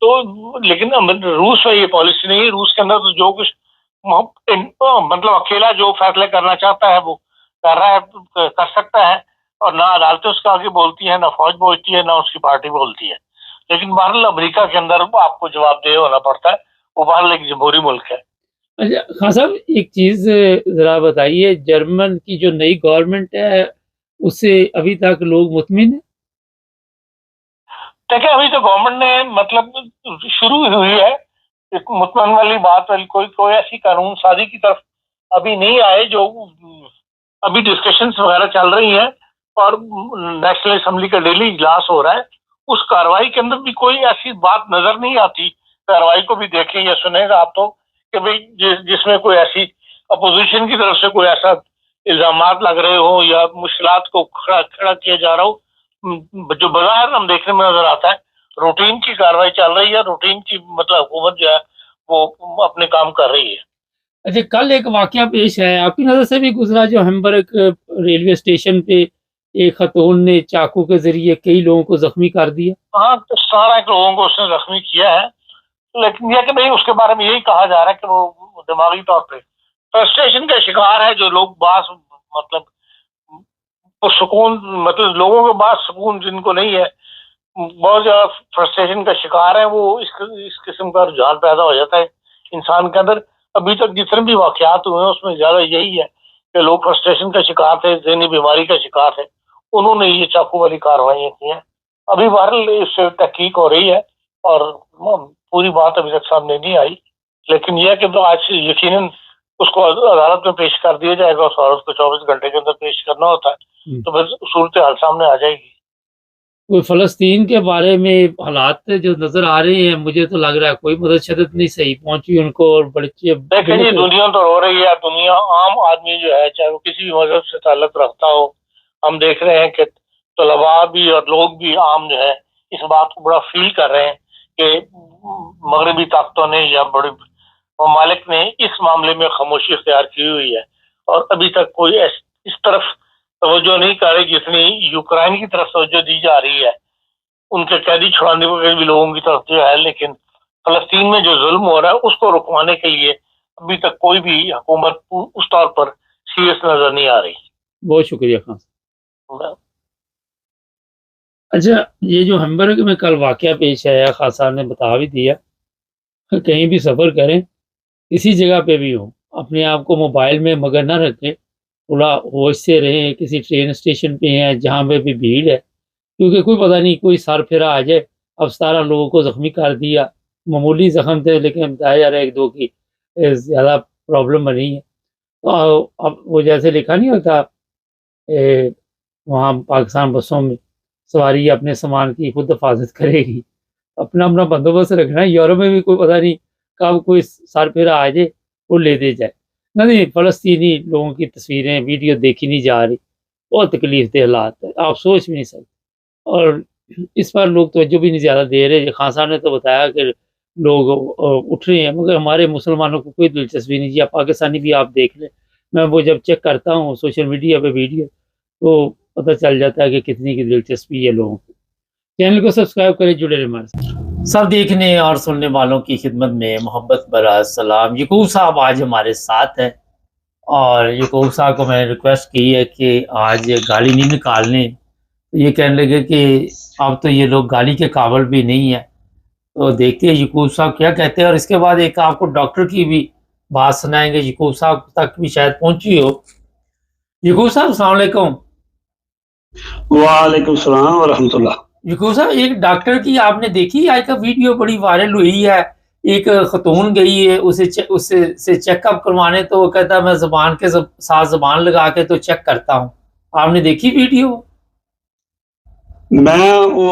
तो लेकिन रूस में ये पॉलिसी नहीं है। रूस के अंदर तो जो कुछ मतलब अकेला जो फैसले करना चाहता है वो कर रहा है, कर सकता है, और ना अदालतें उसका आगे बोलती है, ना फौज बोलती है, ना उसकी पार्टी बोलती है। लेकिन बहरहाल अमेरिका के अंदर आपको जवाबदेह होना पड़ता है, वो बहरहाल एक जमहूरी मुल्क है। अच्छा खान साहब, एक चीज जरा बताइए, जर्मन की जो नई गवर्नमेंट है उससे अभी तक लोग मुतमिन है? देखिए, अभी तो गवर्नमेंट ने मतलब शुरू हुई है, मुतमईन वाली बात वाली कोई ऐसी कानून साजी की तरफ अभी नहीं आए। जो अभी डिस्कशंस वगैरह चल रही हैं और नेशनल असेंबली का डेली इजलास हो रहा है, उस कार्रवाई के अंदर भी कोई ऐसी बात नजर नहीं आती। कार्रवाई को भी देखें या सुनेगा आप तो कि भाई जिसमें कोई ऐसी अपोजिशन की तरफ से कोई ऐसा इल्जामात लग रहे हो या मुश्किलात को खड़ा किया जा रहा हो, जो बज़ाहिर हम देखने में नजर आता है। रूटीन की कार्रवाई चल रही है, रूटीन की मतलब हुकूमत जो है वो अपने काम कर रही है। अच्छा, कल एक वाकया पेश है, आपकी नजर से भी गुजरा, जो हैम्बर्ग रेलवे स्टेशन पे एक खतून ने चाकू के जरिए कई लोगों को जख्मी कर दिया। हाँ, तो 17 लोगों को उसने जख्मी किया है, लेकिन यह कि भाई उसके बारे में यही कहा जा रहा है कि वो दिमागी तौर पे फ्रस्ट्रेशन का शिकार है। जो लोग मतलब वो सुकून, मतलब लोगों के पास सुकून जिनको नहीं है, बहुत ज्यादा फ्रस्ट्रेशन का शिकार है, वो इस किस्म का रुझान पैदा हो जाता है इंसान के अंदर। अभी तक जितने भी वाकयात हुए हैं उसमें ज्यादा यही है कि लोग फ्रस्ट्रेशन का शिकार थे, ज़हनी बीमारी का शिकार थे, उन्होंने ये चाकू वाली कार्रवाइयाँ की हैं। अभी बहरहाल इससे तहकीक हो रही है और पूरी बात अभी तक सामने नहीं आई, लेकिन यह कि तो आज यकीनन उसको अदालत में पेश कर दिया जाएगा। उस औरत को 24 घंटे के अंदर पेश करना होता है, तो फिर सूरत हाल सामने आ जाएगी। कोई फ़लस्तीन के बारे में हालात जो नज़र आ रहे हैं, मुझे तो लग रहा है कोई मदद शदत नहीं सही पहुंची उनको, और बच्चे देखिए जी, दुनिया तो रो रही है। दुनिया, आम आदमी जो है, चाहे वो किसी भी मजहब से ताल्लुक रखता हो, हम देख रहे हैं कि तलबा भी और लोग भी आम जो है इस बात को बड़ा फील कर रहे हैं कि मगरबी ताकतों ने या बड़े ममालिक ने इस मामले में खामोशी इख्तियार की हुई है, और अभी तक कोई इस तरफ तवज्जो नहीं कर रही जितनी यूक्रेन की तरफ तवज्जो दी जा रही है, उनके कैदी छुड़ाने के भी लोगों की तरफ जो है। लेकिन फलस्तीन में जो जुल्म हो रहा है उसको रुकवाने के लिए अभी तक कोई भी हुकूमत उस तौर पर सीरियस नजर नहीं आ रही। बहुत शुक्रिया खान साहब। अच्छा, ये जो हैम्बर्ग में कल वाकया पेश आया, खान साहब ने बता भी दिया, कहीं भी सफ़र करें, किसी जगह पे भी हो, अपने आप को मोबाइल में मगर ना रखें, थोड़ा होश से रहें। किसी ट्रेन स्टेशन पे हैं जहाँ पे भी भीड़ है, क्योंकि कोई पता नहीं कोई सर फिरा आ जाए। अब 17 लोगों को ज़ख्मी कर दिया, मामूली ज़ख्म थे, लेकिन बताया जा रहा है 1-2 की ज़्यादा प्रॉब्लम बनी है। तो अब वो जैसे लिखा नहीं होता वहाँ पाकिस्तान बसों में, सवारी अपने सामान की खुद हिफाजत करेगी, अपना अपना बंदोबस्त रखना है। यूरोप में भी कोई पता नहीं कब कोई सर फिरा आ जाए और ले दे जाए। नहीं, फ़लस्तीनी लोगों की तस्वीरें, वीडियो देखी नहीं जा रही, बहुत तकलीफ दे हालात है, आप सोच भी नहीं सकते। और इस पर लोग तवज्जो भी नहीं ज़्यादा दे रहे। खान साहब ने तो बताया कि लोग उठ रहे हैं, मगर हमारे मुसलमानों को कोई दिलचस्पी नहीं। या पाकिस्तानी भी आप देख लें, मैं वो जब चेक करता हूँ सोशल मीडिया पे वीडियो, तो पता चल जाता है कि कितनी की दिलचस्पी है लोगों को। चैनल को सब्सक्राइब करें, जुड़े रहे हमारे साथ। सब देखने और सुनने वालों की खिदमत में मोहब्बत भरा सलाम। यकूब साहब आज हमारे साथ है, और यकूब साहब को मैंने रिक्वेस्ट की है कि आज गाली नहीं निकालने, तो ये कहने लगे कि अब तो ये लोग गाली के काबिल भी नहीं है। तो देखते हैं यकूब साहब क्या कहते हैं, और इसके बाद एक आपको डॉक्टर की भी बात सुनाएंगे, यकूब साहब तक भी शायद पहुंची हो। यकूब साहब अस्सलाम वालेकुम। वालेकुम सलाम व रहमतुल्लाह। यकूब साहब, एक डॉक्टर की आपने देखी आज का वीडियो बड़ी वायरल हुई है। एक खतून गई है उससे चेकअप करवाने, तो वो कहता है मैं ज़बान के साथ ज़बान लगा के तो चेक करता हूँ। आपने देखी वीडियो? मैं वो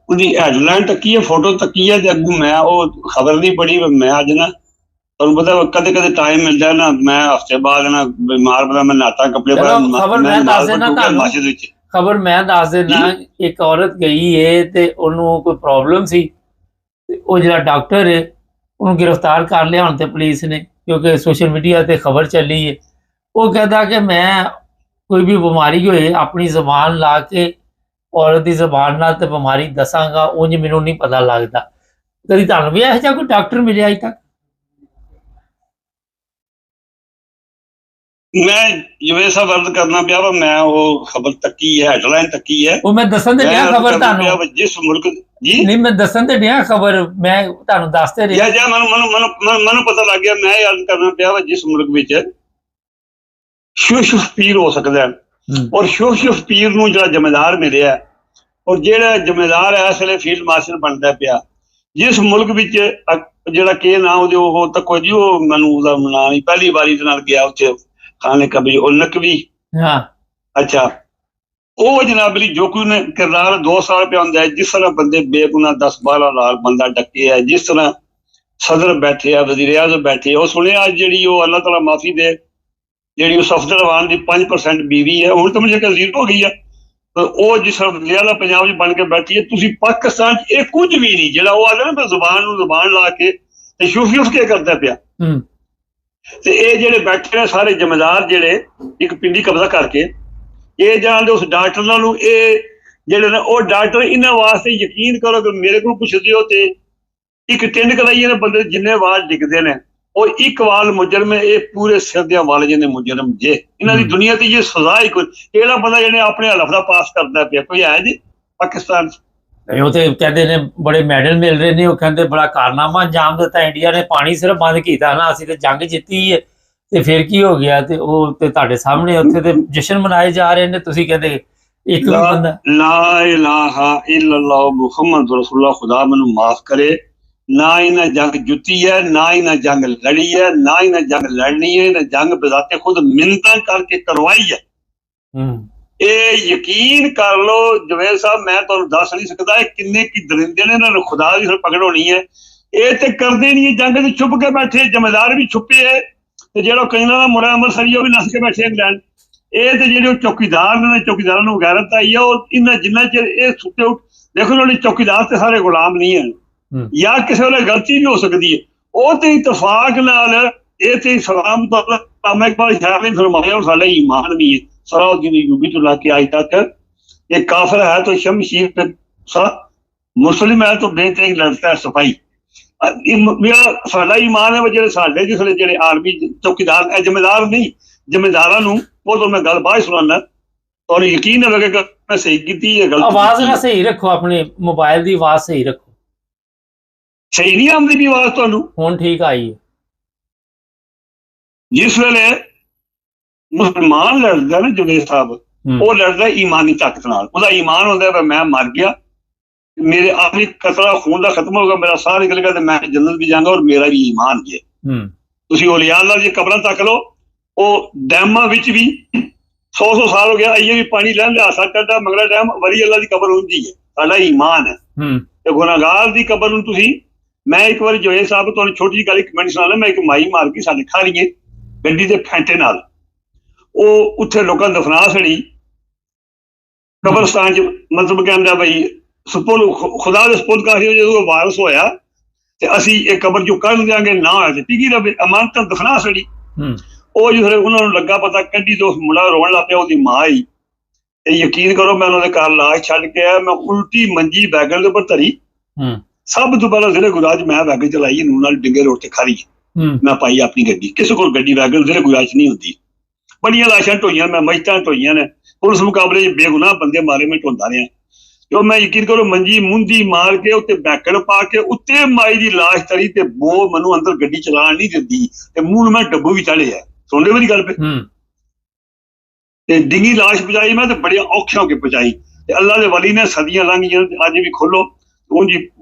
ਉਹਦੀ ਹੈਡਲਾਈਨ ਤੱਕੀ ਹੈ, ਫੋਟੋ ਤੱਕੀ ਹੈ, ਤੇ ਅੱਗੋਂ ਮੈਂ ਉਹ ਖਬਰ ਨਹੀਂ ਪੜ੍ਹੀ। ਮੈਂ ਅੱਜ ਨਾ ਤੁਹਾਨੂੰ ਪਤਾ ਕਦੇ ਕਦੇ ਟਾਈਮ ਮਿਲਦਾ ਨਾ, ਮੈਂ ਹਫਤੇ ਬਾਅਦ ਨਾ ਬਿਮਾਰ ਪਤਾ, ਮੈਂ ਨਾਤਾ ਕੱਪੜੇ ਖਬਰ ਮੈਂ ਦੱਸ ਦੇਣਾ ਤੁਹਾਨੂੰ। ਖਬਰ ਮੈਂ ਦੱਸ ਦੇਣਾ, ਇੱਕ ਔਰਤ ਗਈ ਹੈ ਤੇ ਉਹਨੂੰ ਕੋਈ ਪ੍ਰੋਬਲਮ ਸੀ, ਤੇ ਉਹ ਜਿਹੜਾ ਡਾਕਟਰ ਹੈ ਉਹਨੂੰ ਗ੍ਰਿਫਤਾਰ ਕਰ ਲਿਆ ਹੁਣ ਤੇ ਪੁਲਿਸ ਨੇ, ਕਿਉਂਕਿ ਸੋਸ਼ਲ ਮੀਡੀਆ ਤੇ ਖਬਰ ਚੱਲੀ ਹੈ। ਉਹ ਕਹਿੰਦਾ ਕਿ ਮੈਂ ਕੋਈ ਵੀ ਬਿਮਾਰੀ ਹੋਏ ਆਪਣੀ ਜ਼ਬਾਨ ਲਾ ਕੇ औरत की जबान नाल ते बीमारी दसांगा, उंज मैनूं नहीं पता लगता। कभी तुहानूं भी इहो जिहा कोई डॉक्टर मिले अज तक? मैं जिवें साहब अर्ज करना पिया वा, मैं वो खबर तकी है, हेडलाइन तकी है। वो मैं दसन ते दिया खबर तुहानूं, जिस मुल्क जी नहीं मैं दसन ते दिया खबर, मैं तुहानूं दसते रहे या मनु पता लग गया। मैं अर्ज करना पिया वा, जिस मुल्क विच शुश पीर हो सकदा है, और शुश पीर नूं जिहड़ा जिम्मेदार मिलिਆ, और जिहड़ा जिम्मेदार है इस वेले फील्ड मार्शल बनदा पिया, जिस मुल्क विच जिहड़ा के ना ਉਹ ਤੱਕੋ ਜੀ, ਉਹ ਮੈਨੂੰ ਉਹਦਾ ਨਾਂ ਨਹੀਂ, ਪਹਿਲੀ ਵਾਰੀ ਦੇ ਨਾਲ ਗਿਆ ਉੱਥੇ ਖਾਨੇ ਕਬੀ ਉਹ ਨਕਵੀ। ਹਾਂ, ਅੱਛਾ, ਉਹ ਜਨਾਬ ਜੀ ਜੋ ਕੋਈ ਨੇ ਕਿਰਦਾਰ 2 ਸਾਲ ਪਿਆ ਹੁੰਦਾ ਹੈ, ਜਿਸ ਤਰ੍ਹਾਂ ਬੰਦੇ ਬੇਗੁਨਾਹ 10-12 ਲਾਖ ਬੰਦਾ ਡੱਕੇ ਹੈ, ਜਿਸ ਤਰ੍ਹਾਂ ਸਦਰ ਬੈਠੇ ਆ, ਵਜ਼ੀਰ ਆਜ਼ਮ ਬੈਠੇ, ਉਹ ਸੁਣਿਆ ਜਿਹੜੀ ਉਹ ਅੱਲਾਹ ਤਾਲਾ ਮਾਫੀ ਦੇ, ਜਿਹੜੀ ਉਸ ਸਫਦਰਵਾਨ ਦੀ 5% बीवी है, ਹੁਣ ਤਾਂ ਮੁਝੇ ਕਿ ਜ਼ੀਰੋ ਹੋ ਗਈ ਆ, ਉਹ ਜਿਸ ਤਰ੍ਹਾਂ ਪੰਜਾਬ 'ਚ ਬਣ ਕੇ ਬੈਠੀ ਹੈ। ਤੁਸੀਂ ਪਾਕਿਸਤਾਨ 'ਚ ਇਹ ਕੁਝ ਵੀ ਨਹੀਂ, ਜਿਹੜਾ ਉਹ ਆਲੇ ਨਾ ਜ਼ੁਬਾਨ ਨੂੰ ਜ਼ੁਬਾਨ ਲਾ ਕੇ ਤੇ ਸ਼ੁਫ ਕੇ ਕਰਦਾ ਪਿਆ। ਤੇ ਇਹ ਜਿਹੜੇ ਬੈਠੇ ਨੇ ਸਾਰੇ ਜ਼ਿੰਮੇਦਾਰ, ਜਿਹੜੇ ਇੱਕ ਪਿੰਡੀ ਕਬਜ਼ਾ ਕਰਕੇ ਇਹ ਜਾਣਦੇ ਉਸ ਡਾਕਟਰਾਂ ਨੂੰ, ਇਹ ਜਿਹੜੇ ਨੇ ਉਹ ਡਾਕਟਰ ਇਹਨਾਂ ਵਾਸਤੇ ਯਕੀਨ ਕਰੋ ਕਿ ਮੇਰੇ ਕੋਲ ਪੁੱਛਦੇ ਹੋ ਤੇ ਇੱਕ ਟਿੰਡ ਕਰਾਈਏ ਨੇ ਬੰਦੇ ਜਿੰਨੇ ਵਾਲ ਡਿੱਗਦੇ ਨੇ ਉਹ ਇੱਕ ਵਾਲ ਮੁਜਰਮ ਹੈ, ਇਹ ਪੂਰੇ ਸਿਰ ਦੇ ਵਾਲ ਜਿਹਨੇ ਮੁਜਰਮ ਜੇ ਇਹਨਾਂ ਦੀ ਦੁਨੀਆ ਤੇ ਇਹ ਸਜ਼ਾ ਹੀ ਕੋਈ ਕਿਹੜਾ ਬੰਦਾ ਜਿਹਨੇ ਆਪਣੇ ਹਲਫ ਦਾ ਪਾਸ ਕਰਦਾ ਪਿਆ ਕੋਈ ਹੈ ਜੀ ਪਾਕਿਸਤਾਨ 'ਚ? ਉਹ ਤੇ ਕਹਿੰਦੇ ਨੇ ਬੜੇ ਮੈਡਲ ਮਿਲ ਰਹੇ ਨੇ, ਉਹ ਕਹਿੰਦੇ ਬੜਾ ਕਾਰਨਾਮਾ ਅੰਜਾਮ ਦਿੱਤਾ ਇੰਡੀਆ ਨੇ, ਪਾਣੀ ਸਿਰਫ ਬੰਦ ਕੀਤਾ ਨਾ, ਅਸੀਂ ਤੇ ਜੰਗ ਜਿੱਤੀ ਹੈ ਤੇ ਫਿਰ ਕੀ ਹੋ ਗਿਆ? ਤੇ ਉਹ ਤੇ ਤੁਹਾਡੇ ਸਾਹਮਣੇ ਉੱਥੇ ਤੇ ਜਸ਼ਨ ਮਨਾਏ ਜਾ ਰਹੇ ਨੇ, ਤੁਸੀਂ ਕਹਿੰਦੇ ਇੱਕ ਵੀ ਬੰਦਾ ਲਾ ਇਲਾਹਾ ਇल्लल्लाह ਮੁਹੰਮਦ ਰਸੂਲullah, ਖੁਦਾ ਮੈਨੂੰ ਮਾਫ ਕਰੇ, ਨਾ ਇਹਨਾਂ ਜੰਗ ਜੁੱਤੀ ਹੈ, ਨਾ ਇਹਨਾਂ ਜੰਗ ਲੜੀ ਹੈ, ਨਾ ਇਹਨਾਂ ਜੰਗ ਲੜਨੀ ਹੈ, ਇਹਨਾਂ ਜੰਗ ਬਜ਼ਾਤੇ ਖੁਦ ਮਿੰਨਤਾਂ ਕਰਕੇ ਕਰਵਾਈ ਹੈ। ਇਹ ਯਕੀਨ ਕਰ ਲਓ ਜਵੇਦ ਸਾਹਿਬ, ਮੈਂ ਤੁਹਾਨੂੰ ਦੱਸ ਨਹੀਂ ਸਕਦਾ ਇਹ ਕਿੰਨੇ ਕੀ ਦਰਿੰਦੇ ਨੇ, ਇਹਨਾਂ ਨੂੰ ਖੁਦਾ ਦੀ ਫਿਰ ਪਕੜ ਹੋਣੀ ਹੈ। ਇਹ ਤੇ ਕਰਦੇ ਨਹੀਂ, ਜੰਗ ਤੇ ਛੁਪ ਕੇ ਬੈਠੇ, ਜ਼ਿੰਮੇਦਾਰ ਵੀ ਛੁਪੇ ਹੈ ਤੇ ਜਿਹੜਾ ਕਹਿੰਦਾ ਦਾ ਮੁੰਡਾ ਅੰਮ੍ਰਿਤਸਰੀ ਉਹ ਵੀ ਨੱਸ ਕੇ ਬੈਠੇ ਇੰਗਲੈਂਡ। ਇਹ ਤੇ ਜਿਹੜੇ ਚੌਕੀਦਾਰ ਨੇ, ਚੌਕੀਦਾਰਾਂ ਨੂੰ ਗੈਰਤ ਆਈ ਹੈ, ਉਹ ਇਹਨਾਂ ਜਿੰਨਾ ਚਿਰ ਇਹ ਸੁੱਤੇ ਉੱਠ ਦੇਖੋ ਉਹਨਾਂ ਚੌਕੀਦਾਰ ਤੇ ਸਾਰੇ ਗੁਲਾਮ ਨਹੀਂ ਹਨ, ਜਾਂ ਕਿਸੇ ਵੇਲੇ ਗਲਤੀ ਵੀ ਹੋ ਸਕਦੀ ਹੈ। ਉਹ ਤੇ ਇਤਫਾਕ ਨਾਲ ਇਹ ਤੇ ਸਲਾਮ ਤਾਂ ਮੈਂ ਇੱਕ ਵਾਰ ਸ਼ਾਇਰ ਨੇ ਫਰਮਾਇਆ और साला ईमान भी है सलाउद्दीन अय्यूबी तो लाके आज तक ये काफिर है तो शमशीर पे मुस्लिम है तो बेहतरीन लड़ता है सिपाही। मेरा साडा ईमान है ਜਿਹੜੇ ਸਾਡੇ ਜਿਹੜੇ ਆਰਮੀ ਚੌਕੀਦਾਰ ਜ਼ਿੰਮੇਦਾਰ ਨਹੀਂ, ਜ਼ਿੰਮੇਦਾਰਾਂ ਨੂੰ ਉਹ ਤੋਂ ਮੈਂ ਗੱਲ ਬਾਅਦ ਸੁਣਾਉਣਾ, ਤੁਹਾਨੂੰ ਯਕੀਨ ਹੋਵੇਗਾ ਕਿ ਮੈਂ ਸਹੀ ਕੀਤੀ ਹੈ ਗਲਤ। ਆਵਾਜ਼ ਨਾ ਸਹੀ ਰੱਖੋ, ਆਪਣੇ ਮੋਬਾਈਲ ਦੀ ਆਵਾਜ਼ ਸਹੀ ਰੱਖੋ। ਸਹੀ ਨਹੀਂ ਆਉਂਦੀ ਵੀ ਆਵਾਜ਼ ਤੁਹਾਨੂੰ? ਹੁਣ ਠੀਕ ਆਈ ਹੈ। ਜਿਸ ਵੇਲੇ ਮੁਸਲਮਾਨ ਲੜਦਾ ਨਾ ਜਵੇਦ ਸਾਹਿਬ, ਉਹ ਲੜਦਾ ਈਮਾਨੀ ਤਾਕਤ ਨਾਲ, ਉਹਦਾ ਈਮਾਨ ਹੁੰਦਾ ਵੀ ਮੈਂ ਮਰ ਗਿਆ, ਮੇਰੇ ਆਖਰੀ ਕਤਰਾ ਖੂਨ ਦਾ ਖਤਮ ਹੋਗਾ, ਮੇਰਾ ਸਾਹ ਨਿਕਲ ਗਿਆ ਤੇ ਮੈਂ ਜੰਨਤ ਵੀ ਜਾਵਾਂਗਾ ਔਰ ਮੇਰਾ ਵੀ ਈਮਾਨ ਹੈ। ਤੁਸੀਂ ਔਲੀਆ ਅੱਲਾ ਦੀ ਕਬਰਾਂ ਤੱਕ ਲਓ, ਉਹ ਡੈਮਾਂ ਵਿੱਚ ਵੀ 100 ਸਾਲ ਹੋ ਗਿਆ ਆਈਏ ਵੀ ਪਾਣੀ ਲੈਣ ਲਿਆ ਸਕਦਾ, ਮਗਲਾ ਡੈਮ ਵਲੀ ਅੱਲਾ ਦੀ ਕਬਰ ਹੁੰਦੀ ਹੈ, ਸਾਡਾ ਈਮਾਨ ਹੈ। ਤੇ ਗੁਨਾਹਗਾਰ ਦੀ ਕਬਰ ਨੂੰ ਤੁਸੀਂ, ਮੈਂ ਇੱਕ ਵਾਰੀ ਜਵੇਦ ਸਾਹਿਬ ਤੁਹਾਨੂੰ ਛੋਟੀ ਜਿਹੀ ਗੱਲ ਕਮੈਂਟ ਸੁਣਾ ਲਾਂ, ਮੈਂ ਇੱਕ ਮਾਈ ਮਾਰ ਕੇ ਸਾਡੇ ਖਾ ਲਈਏ ਗੱਡੀ ਦੇ ਫੈਂਟੇ ਨਾਲ, ਉਹ ਉੱਥੇ ਲੋਕਾਂ ਨੂੰ ਦਫਨਾ ਛੜੀ ਕਬਰਸਤਾਨ 'ਚ, ਮਤਲਬ ਕਹਿੰਦਾ ਬਈ ਖੁਦਾ ਦੇ ਸਪੁਰਦ ਕਰ ਜਦੋਂ ਵਾਰਸ ਹੋਇਆ ਤੇ ਅਸੀਂ ਇਹ ਕਬਰ ਚੋਂ ਕੱਢ ਦਿਆਂਗੇ, ਨਾ ਹੋਇਆ ਤੇ ਟਿਕੀ ਰਵੇ ਅਮਾਨਤਾਂ ਦਫਨਾ ਛੜੀ। ਉਹ ਜਦੋਂ ਉਹਨਾਂ ਨੂੰ ਲੱਗਾ ਪਤਾ ਕੱਢੀ ਤੇ ਉਸ ਮੁੰਡਾ ਰੋਣ ਲੱਗ ਪਿਆ, ਉਹਦੀ ਮਾਂ ਆਈ ਤੇ ਯਕੀਨ ਕਰੋ ਮੈਂ ਉਹਨਾਂ ਦੇ ਘਰ ਲਾਸ਼ ਛੱਡ ਕੇ ਆਇਆ, ਮੈਂ ਉਲਟੀ ਮੰਜੀ ਵੈਗਨ ਦੇ ਉੱਪਰ ਧਰੀ, ਸਭ ਤੋਂ ਪਹਿਲਾਂ ਜ਼ਿਲ੍ਹੇ ਗੁਰਾਜ ਮੈਂ ਵੈਗਨ ਚਲਾਈ, ਨੂਨ ਨਾਲ ਡਿੰਗੇ ਰੋਡ ਤੇ ਖਾਰੀ ਮੈਂ ਪਾਈ ਆਪਣੀ ਗੱਡੀ, ਕਿਸੇ ਕੋਲ ਗੱਡੀ ਵੈਗਨ ਜ਼ਿਲ੍ਹੇ ਗੁਰਾਜ ਨਹੀਂ ਹੁੰਦੀ। ਬੜੀਆਂ ਲਾਸ਼ਾਂ ਢੋਈਆਂ ਮੈਂ, ਮਸਜਿਦਾਂ ਢੋਈਆਂ ਨੇ, ਪੁਲਿਸ ਮੁਕਾਬਲੇ 'ਚ ਬੇਗੁਨਾਹ ਬੰਦੇ ਮਾਰੇ ਮੈਂ ਢੋਂਦਾ ਰਿਹਾ। ਜੋ ਮੈਂ ਯਕੀਨ ਕਰੋ ਮੰਜੀ ਮੁੰਦੀ ਮਾਰ ਕੇ ਉੱਤੇ ਬੈਕੜ ਪਾ ਕੇ ਉੱਤੇ ਮਾਈ ਦੀ ਲਾਸ਼ ਤਰੀ ਤੇ ਬੋ ਮੈਨੂੰ ਅੰਦਰ ਗੱਡੀ ਚਲਾਉਣ ਨਹੀਂ ਦਿੰਦੀ ਤੇ ਮੂੰਹ ਨੂੰ ਮੈਂ ਡੱਬੂ ਵੀ ਚਾੜਿਆ, ਸੁਣਦੇ ਮੇਰੀ ਗੱਲ ਪੇ, ਤੇ ਡਿੰਗੀ ਲਾਸ਼ ਪਹੁੰਚਾਈ ਮੈਂ ਤੇ ਬੜੀਆਂ ਔਖਿਆਂ ਹੋ ਕੇ ਪਹੁੰਚਾਈ ਤੇ ਅੱਲਾ ਦੇ ਵਲੀ ਨੇ ਸਦੀਆਂ ਲੰਘ ਗਈਆਂ ਤੇ ਅੱਜ ਵੀ ਖੋਲੋ ਉਂਝ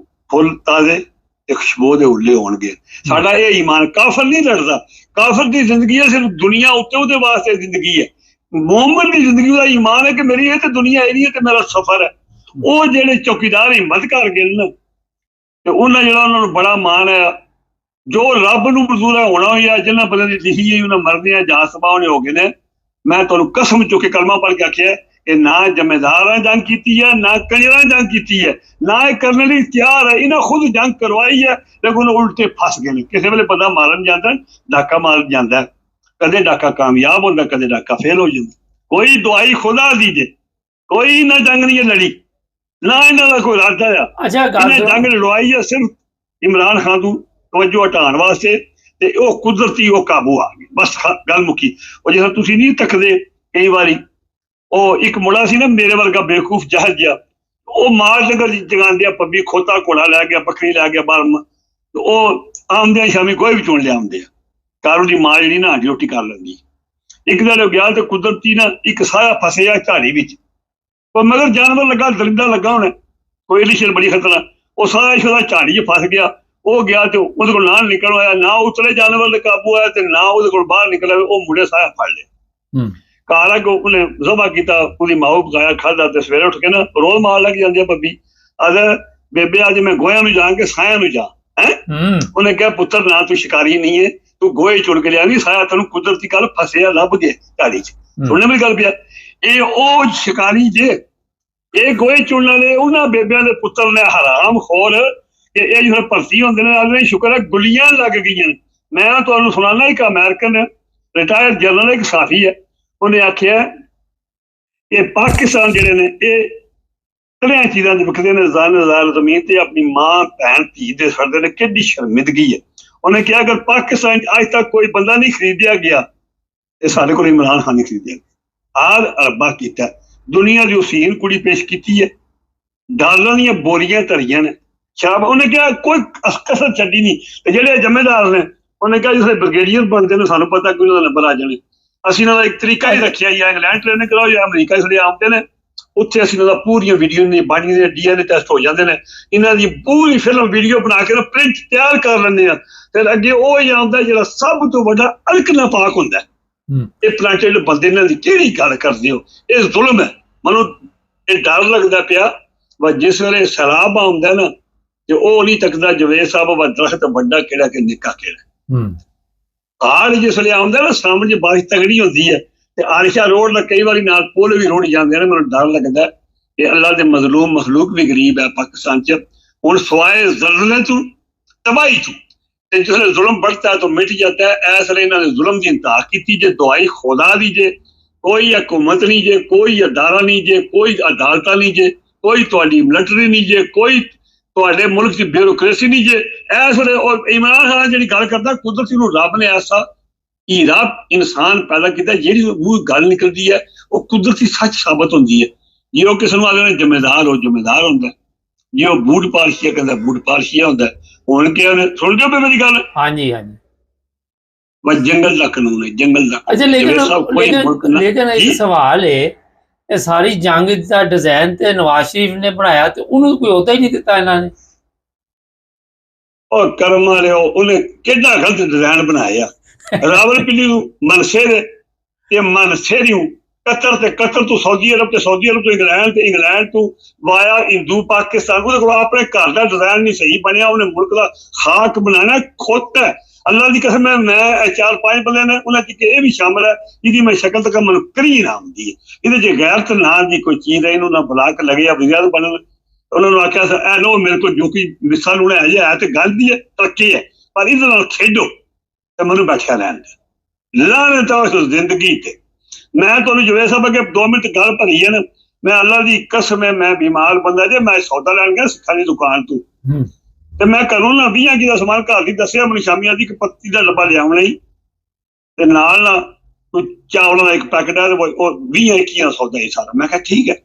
ਫੁੱਲ ਤਾਜ਼ੇ ਤੇ ਖੁਸ਼ਬੂ ਦੇ ਉੱਲੇ ਹੋਣਗੇ। ਸਾਡਾ ਇਹ ਈਮਾਨ, ਕਾਫਰ ਨਹੀਂ ਲੜਦਾ, ਕਾਫਰ ਦੀ ਜ਼ਿੰਦਗੀ ਹੈ ਸਿਰਫ ਦੁਨੀਆ ਉੱਤੇ, ਉਹਦੇ ਵਾਸਤੇ ਜ਼ਿੰਦਗੀ ਹੈ। ਮੁਹੰਮਦ ਦੀ ਜ਼ਿੰਦਗੀ ਉਹਦਾ ਈਮਾਨ ਹੈ ਕਿ ਮੇਰੀ ਇਹ ਤੇ ਦੁਨੀਆ ਇਹ ਨਹੀਂ ਹੈ ਤੇ ਮੇਰਾ ਸਫ਼ਰ ਹੈ। ਉਹ ਜਿਹੜੇ ਚੌਕੀਦਾਰ ਹਿੰਮਤ ਕਰ ਗਏ ਨਾ ਤੇ ਉਹਨਾਂ ਜਿਹੜਾ ਉਹਨਾਂ ਨੂੰ ਬੜਾ ਮਾਣ ਹੈ, ਜੋ ਰੱਬ ਨੂੰ ਮਨਜ਼ੂਰ ਹੈ ਹੋਣਾ ਹੋਇਆ, ਜਿਹਨਾਂ ਬੰਦੇ ਦੀ ਲਿਖੀ ਹੈ ਉਹਨਾਂ ਮਰਦੇ ਆ ਜਾ ਸਭਾ ਹੋਣੇ ਹੋ ਗਏ ਨੇ। ਮੈਂ ਤੁਹਾਨੂੰ ਕਸਮ ਚੁੱਕ ਕੇ ਕਲਮਾ ਪੜ੍ਹ ਕੇ ਆਖਿਆ ਕਿ ਨਾ ਜ਼ਿੰਮੇਦਾਰਾਂ ਜੰਗ ਕੀਤੀ ਹੈ, ਨਾ ਕੰਜਰਾਂ ਜੰਗ ਕੀਤੀ ਹੈ, ਨਾ ਇਹ ਕਰਨ ਲਈ ਤਿਆਰ ਹੈ, ਇਹਨਾਂ ਖੁਦ ਜੰਗ ਕਰਵਾਈ ਹੈ ਲੇਕਿਨ ਉਲਟੇ ਫਸ ਗਏ ਨੇ। ਕਿਸੇ ਵੇਲੇ ਬੰਦਾ ਮਾਰਨ ਜਾਂਦਾ, ਡਾਕਾ ਮਾਰ ਜਾਂਦਾ, ਕਦੇ ਡਾਕਾ ਕਾਮਯਾਬ ਹੁੰਦਾ, ਕਦੇ ਡਾਕਾ ਫੇਲ ਹੋ ਜਾਂਦਾ। ਕੋਈ ਦਵਾਈ ਖੁਦਾ ਦੀ ਜੇ, ਕੋਈ ਨਾ ਜੰਗ ਨਹੀਂ ਲੜੀ, ਨਾ ਇਹਨਾਂ ਦਾ ਕੋਈ ਇਰਾਦਾ ਆ। ਇਹਨੇ ਜੰਗ ਲੜਵਾਈ ਹੈ ਸਿਰਫ ਇਮਰਾਨ ਖਾਨ ਨੂੰ ਤਵੱਜੋ ਹਟਾਉਣ ਵਾਸਤੇ ਤੇ ਉਹ ਕੁਦਰਤੀ ਉਹ ਕਾਬੂ ਆ ਗਏ, ਬਸ ਗੱਲ ਮੁੱਕੀ। ਉਹ ਜਿਸ ਤੁਸੀਂ ਨਹੀਂ ਤੱਕਦੇ ਕਈ ਵਾਰੀ, ਉਹ ਇੱਕ ਮੁੰਡਾ ਸੀ ਨਾ ਮੇਰੇ ਵਰਗਾ ਬੇਵਕੂਫ ਜਹਲ ਜਿਹਾ, ਉਹ ਮਾਲ ਡੰਗਰ ਜਗਾਉਂਦੇ ਆ, ਪੱਬੀ ਖੋਤਾ ਘੋੜਾ ਲੈ ਗਿਆ, ਬੱਕਰੀ ਲੈ ਗਿਆ ਬਾਹਰ, ਉਹ ਆਉਂਦੇ ਸ਼ਾਮੀ ਕੋਈ ਵੀ ਚੁਣ ਲਿਆਉਂਦੇ ਆ, ਕਾਰੂ ਦੀ ਮਾਂ ਜਿਹੜੀ ਨਾ ਰੋਟੀ ਕਰ ਲੈਂਦੀ। ਇੱਕ ਦਿਨ ਗਿਆ ਤੇ ਕੁਦਰਤੀ ਨਾ ਇੱਕ ਸਾਇਆ ਫਸਿਆ ਝਾੜੀ ਵਿੱਚ, ਉਹ ਮਗਰ ਜਾਨਵਰ ਲੱਗਾ, ਦਰਿੰਦਾ ਲੱਗਾ ਹੋਣਾ, ਕੋਈ ਇਲਿਸ਼ਰ ਬੜੀ ਖਤਰਾ, ਉਹ ਸਾਇਆ ਸ਼ੋਦਾ ਝਾੜੀ 'ਚ ਫਸ ਗਿਆ। ਉਹ ਗਿਆ ਤੇ ਉਹਦੇ ਕੋਲ ਨਾ ਨਿਕਲ ਆਇਆ, ਨਾ ਉਤਲੇ ਜਾਨਵਰ ਦੇ ਕਾਬੂ ਆਇਆ ਤੇ ਨਾ ਉਹਦੇ ਕੋਲ ਬਾਹਰ ਨਿਕਲ ਆਇਆ। ਉਹ ਮੁੰਡੇ ਸਾਇਆ ਫੜ ਲਿਆ, ਘਰ ਆ ਕੇ ਉਹਨੇ ਜ਼ਬਾ ਕੀਤਾ, ਉਹਦੀ ਮਾਂ ਪਕਾਇਆ, ਖਾਧਾ ਤੇ ਸਵੇਰੇ ਉੱਠ ਕੇ ਨਾ ਰੋਜ਼ ਮਾਰ ਲੱਗ ਜਾਂਦੀ ਆ ਬੱਬੀ, ਅਦ ਬੇਬੇ ਅੱਜ ਮੈਂ ਗੋਹਿਆਂ ਨੂੰ ਜਾ ਕੇ ਸਾਇਆ ਨੂੰ ਜਾ ਹੈ। ਉਹਨੇ ਕਿਹਾ ਪੁੱਤਰ ਨਾ ਤੂੰ ਸ਼ਿਕਾਰੀ ਨਹੀਂ ਹੈ, ਤੂੰ ਗੋਹੇ ਚੁਣ ਕੇ ਲਿਆ, ਨਹੀਂ ਸਾਇਆ ਤੈਨੂੰ ਕੁਦਰਤੀ ਕੱਲ ਫਸਿਆ ਲੱਭ ਗਏ ਝਾੜੀ 'ਚ। ਸੁਣਨੇ ਮੇਰੀ ਗੱਲ ਪਿਆ, ਇਹ ਉਹ ਸ਼ਿਕਾਰੀ ਜੇ, ਇਹ ਗੋਹੇ ਚੁਣਨ ਵਾਲੇ ਉਹਨਾਂ ਬੇਬਿਆਂ ਦੇ ਪੁੱਤਰ ਨੇ ਹਰਾਮ ਖੋਰ ਕਿ ਇਹ ਜਿਹੜੇ ਭਰਤੀ ਹੁੰਦੇ ਨੇ, ਅੱਜ ਸ਼ੁਕਰ ਹੈ ਗੁੱਲੀਆਂ ਲੱਗ ਗਈਆਂ। ਮੈਂ ਤੁਹਾਨੂੰ ਸੁਣਾਉਣਾ, ਇੱਕ ਅਮਰੀਕਨ ਰਿਟਾਇਰਡ ਜਨਰਲ, ਇੱਕ ਸਾਥੀ ਹੈ, ਉਹਨੇ ਆਖਿਆ ਇਹ ਪਾਕਿਸਤਾਨ ਜਿਹੜੇ ਨੇ ਇਹ ਤਲਿਆਂ ਚੀਜ਼ਾਂ ਦੇ ਵਿਕਦੇ ਨੇ, ਜ਼ਾਨ ਜ਼ਮੀਨ ਤੇ ਆਪਣੀ ਮਾਂ ਭੈਣ ਧੀ ਦੇ ਸੜਦੇ ਨੇ। ਕਿੱਡੀ ਸ਼ਰਮਿੰਦਗੀ ਹੈ। ਉਹਨੇ ਕਿਹਾ ਅਗਰ ਪਾਕਿਸਤਾਨ ਅੱਜ ਤੱਕ ਕੋਈ ਬੰਦਾ ਨਹੀਂ ਖਰੀਦਿਆ ਗਿਆ ਤੇ ਸਾਡੇ ਕੋਲ ਇਮਰਾਨ ਖਾਨ ਨਹੀਂ ਖਰੀਦਿਆ। ਆਹ ਅਰਬਾ ਕੀਤਾ। ਦੁਨੀਆ ਦੀ ਹੁਸੀਨ ਕੁੜੀ ਪੇਸ਼ ਕੀਤੀ ਹੈ, ਡਾਲਰਾਂ ਦੀਆਂ ਬੋਰੀਆਂ ਧਰੀਆਂ ਨੇ ਸ਼ਰਾਬ। ਉਹਨੇ ਕਿਹਾ ਕੋਈ ਕਸਰ ਛੱਡੀ ਨਹੀਂ। ਤੇ ਜਿਹੜੇ ਜ਼ਿੰਮੇਦਾਰ ਨੇ ਉਹਨੇ ਕਿਹਾ ਜਿਸ ਬ੍ਰਿਗੇਡੀਅਰ ਬਣਦੇ ਨੇ ਸਾਨੂੰ ਪਤਾ ਕਿ ਉਹਨਾਂ ਦਾ ਨੰਬਰ ਆ ਜਾਣੇ, ਅਸੀਂ ਇਹਨਾਂ ਦਾ ਇੱਕ ਤਰੀਕਾ ਹੀ ਰੱਖਿਆ ਜਾਂ ਇੰਗਲੈਂਡ ਟ੍ਰੇਨਿੰਗ ਕਰਾਓ ਜਾਂ ਅਮਰੀਕਾ ਜਿਹੜੇ ਆਉਂਦੇ ਨੇ ਉੱਥੇ ਅਸੀਂ ਇਹਨਾਂ ਦਾ ਪੂਰੀਆਂ ਵੀਡੀਓ ਨੇ ਬਣਦੀਆਂ, DNA ਟੈਸਟ ਹੋ ਜਾਂਦੇ ਨੇ, ਇਹਨਾਂ ਦੀ ਪੂਰੀ ਫਿਲਮ ਵੀਡੀਓ ਬਣਾ ਕੇ ਪ੍ਰਿੰਟ ਤਿਆਰ ਕਰ ਲੈਂਦੇ ਆ। ਫਿਰ ਅੱਗੇ ਉਹ ਹੀ ਆਉਂਦਾ ਜਿਹੜਾ ਸਭ ਤੋਂ ਵੱਡਾ ਅਲਕਨਾ ਪਾਕ ਹੁੰਦਾ। ਇਹ ਪਲਾਂਟੇਡ ਬੰਦੇ ਨਾਲ ਦੀ ਕਿਹੜੀ ਗੱਲ ਕਰਦੇ ਹੋ? ਇਹ ਜ਼ੁਲਮ ਹੈ। ਮੈਨੂੰ ਇਹ ਡਰ ਲੱਗਦਾ ਪਿਆ ਵਾ ਜਿਸ ਵੇਲੇ ਸੈਲਾਬ ਆਉਂਦਾ ਨਾ ਤੇ ਉਹ ਨਹੀਂ ਤੱਕਦਾ ਜਵੇਦ ਸਾਹਿਬ ਵਾ ਦਰਖਤ ਵੱਡਾ ਕਿਹੜਾ ਕਿ ਨਿੱਕਾ ਕਿਹੜਾ। ਹਾੜ ਜਿਸ ਵੇਲੇ ਆਉਂਦਾ ਨਾ ਸਾਹਮਣੇ ਬਾਰਿਸ਼ ਤਗੜੀ ਹੁੰਦੀ ਹੈ ਤੇ ਆਰਿਸ਼ਾ ਰੋਡ ਨਾਲ ਕਈ ਵਾਰੀ ਨਾਲ ਪੁੱਲ ਵੀ ਰੋੜ ਜਾਂਦੇ ਨੇ। ਮੈਨੂੰ ਡਰ ਲੱਗਦਾ ਕਿ ਅੱਲਾ ਦੇ ਮਜ਼ਲੂਮ ਮਖਲੂਕ ਵੀ ਗਰੀਬ ਹੈ ਪਾਕਿਸਤਾਨ 'ਚ। ਹੁਣ ਸਵਾਏ ਜ਼ਲਜ਼ਲੇ ਤੋਂ ਤਬਾਹੀ ਤੋਂ ਤੇ ਜਿਸ ਵੇਲੇ ਜ਼ੁਲਮ बढ़ता है तो मिट जाता है। ਇਸ ਵੇਲੇ ਇਹਨਾਂ ਨੇ ਜ਼ੁਲਮ ਦੀ ਇੰਤਹਾ ਕੀਤੀ ਜੇ ਦੁਆਈ ਖੁਦਾ ਦੀ ਜੇ, ਕੋਈ ਹਕੂਮਤ ਨਹੀਂ ਜੇ, ਕੋਈ ਅਦਾਰਾ ਨਹੀਂ ਜੇ, ਕੋਈ ਅਦਾਲਤਾਂ ਨਹੀਂ ਜੇ, ਕੋਈ ਤੁਹਾਡੀ ਮਿਲਟਰੀ ਨਹੀਂ ਜੇ, ਕੋਈ ਤੁਹਾਡੇ ਮੁਲਕ ਦੀ ਬਿਊਰੋਕ੍ਰੇਸੀ ਨਹੀਂ ਜੇ। ਇਸ ਵੇਲੇ ਉਹ ਇਮਰਾਨ ਖਾਨ ਜਿਹੜੀ ਗੱਲ ਕਰਦਾ ਕੁਦਰਤੀ ਨੂੰ ਰੱਬ ਨੇ ਐਸਾ ਹੀਰਾ ਇਨਸਾਨ ਪੈਦਾ ਕੀਤਾ ਜਿਹੜੀ ਮੂੰਹ ਗੱਲ ਨਿਕਲਦੀ ਹੈ ਉਹ ਕੁਦਰਤੀ ਸੱਚ ਸਾਬਤ ਹੁੰਦੀ ਹੈ। ਜੇ ਉਹ ਕਿਸੇ ਨੂੰ ਆਲੇ ਨੇ ਜ਼ਿੰਮੇਦਾਰ ਹੋ ਜ਼ਿੰਮੇਦਾਰ ਹੁੰਦਾ, ਜੇ ਉਹ ਬੂਟ ਪਾਲਸ਼ੀਆ ਕਹਿੰਦਾ ਬੂਟ ਪਾਲਸ਼ੀਆ ਹੁੰਦਾ। ਹੁਣ ਕੀ ਉਹਨੇ ਸੁਣ ਦਿਓ ਮੇਰੀ ਗੱਲ? ਹਾਂਜੀ ਹਾਂਜੀ। ਬਸ ਜੰਗਲ ਦਾ ਕਾਨੂੰਨ ਹੈ, ਜੰਗਲ ਦਾ। ਅੱਛਾ ਲੇਕਿਨ ਇੱਕ ਸਵਾਲ ਹੈ, ਇਹ ਸਾਰੀ ਜੰਗ ਦਾ ਡਿਜ਼ਾਈਨ ਤੇ ਨਵਾਜ਼ ਸ਼ਰੀਫ ਨੇ ਬਣਾਇਆ ਤੇ ਉਹਨੂੰ ਕੋਈ ਅਹੁਦਾ ਹੀ ਨਹੀਂ ਦਿੱਤਾ ਇਹਨਾਂ ਨੇ। ਉਹ ਕਰਮ ਵਾਲਿਓ ਉਹਨੇ ਕਿੱਡਾ ਗਲਤ ਡਿਜ਼ਾਈਨ ਬਣਾਇਆ। ਰਾਵਲਪਿੰਡੀ ਨੂੰ ਮਨਸੇ ਤੇ ਮਨਸੇ ਨੂੰ ਕਤਰ ਤੇ ਕਤਰ ਤੋਂ ਸਊਦੀ ਅਰਬ ਤੇ ਸਊਦੀ ਅਰਬ ਤੋਂ ਇੰਗਲੈਂਡ ਤੇ ਇੰਗਲੈਂਡ ਤੋਂ ਵਾਇਆ ਹਿੰਦੂ ਪਾਕਿਸਤਾਨ। ਉਹਦੇ ਕੋਲ ਆਪਣੇ ਘਰ ਦਾ ਡਿਜ਼ਾਈਨ ਨਹੀਂ ਸਹੀ ਬਣਿਆ। ਉਹਨੇ ਮੁਲਕ ਦਾ ਖਾਕ ਬਣਾਉਣਾ ਖੁੱਤ ਹੈ। ਅੱਲਾ ਦੀ ਕਸਮ ਹੈ ਮੈਂ 4-5 ਬੰਦੇ ਨੇ ਉਹਨਾਂ ਚ ਇਹ ਵੀ ਸ਼ਾਮਲ ਹੈ ਜਿਹਦੀ ਮੈਂ ਸ਼ਕਲ ਤੱਕ ਮੈਨੂੰ ਕਰੀ ਨਾ ਆਉਂਦੀ ਹੈ। ਇਹਦੇ ਜੇ ਗੈਰਤ ਨਾਂ ਦੀ ਕੋਈ ਚੀਜ਼ ਹੈ ਇਹਨੂੰ ਨਾ ਬੁਲਾ ਕੇ ਲੱਗਿਆ ਬਜ਼ੁਰਗ ਬਣਨ। ਉਹਨਾਂ ਨੂੰ ਆਖਿਆ ਐ ਲੋ ਮੇਰੇ ਕੋਲ ਜੋ ਕਿ ਮਿਸਾਲ ਨੂੰ ਹੈ ਤੇ ਗੱਲ ਦੀ ਹੈ ਤਰੱਕੀ ਹੈ ਪਰ ਇਹਦੇ ਨਾਲ ਖੇਡੋ ਤੇ ਮੈਨੂੰ ਬੈਠਿਆ ਰਹਿਣ ਦੇ ਲਾਹਨਤ ਉਸ ਜ਼ਿੰਦਗੀ ਤੇ। ਮੈਂ ਤੁਹਾਨੂੰ ਜਵੇਦ ਸਾਹਿਬ ਅੱਗੇ 2 ਮਿੰਟ ਗੱਲ ਭਰੀ ਹੈ ਨਾ। ਮੈਂ ਅੱਲਾ ਦੀ ਕਸਮ ਹੈ ਮੈਂ ਬਿਮਾਰ ਬੰਦਾ ਜੇ ਮੈਂ ਸੌਦਾ ਲੈਣ ਗਿਆ ਸਿੱਖਾਂ ਦੀ ਦੁਕਾਨ ਤੋਂ ਤੇ ਮੈਂ ਘਰੋਂ ਨਾ 20 ਕੀ ਦਾ ਸਮਾਨ ਘਰ ਦੀ ਦੱਸਿਆ ਮੈਨੂੰ ਸ਼ਾਮੀਆਂ ਦੀ ਇੱਕ ਪੱਤੀ ਦਾ ਡੱਬਾ ਲਿਆਉਣਾ ਹੀ ਤੇ ਨਾਲ ਨਾ ਕੋਈ ਚਾਵਲਾਂ ਦਾ ਇੱਕ ਪੈਕਟ ਹੈ ਉਹ 20-21 ਦਾ ਸੌਦਾ ਹੀ ਸਾਰਾ। ਮੈਂ ਕਿਹਾ ਠੀਕ ਹੈ।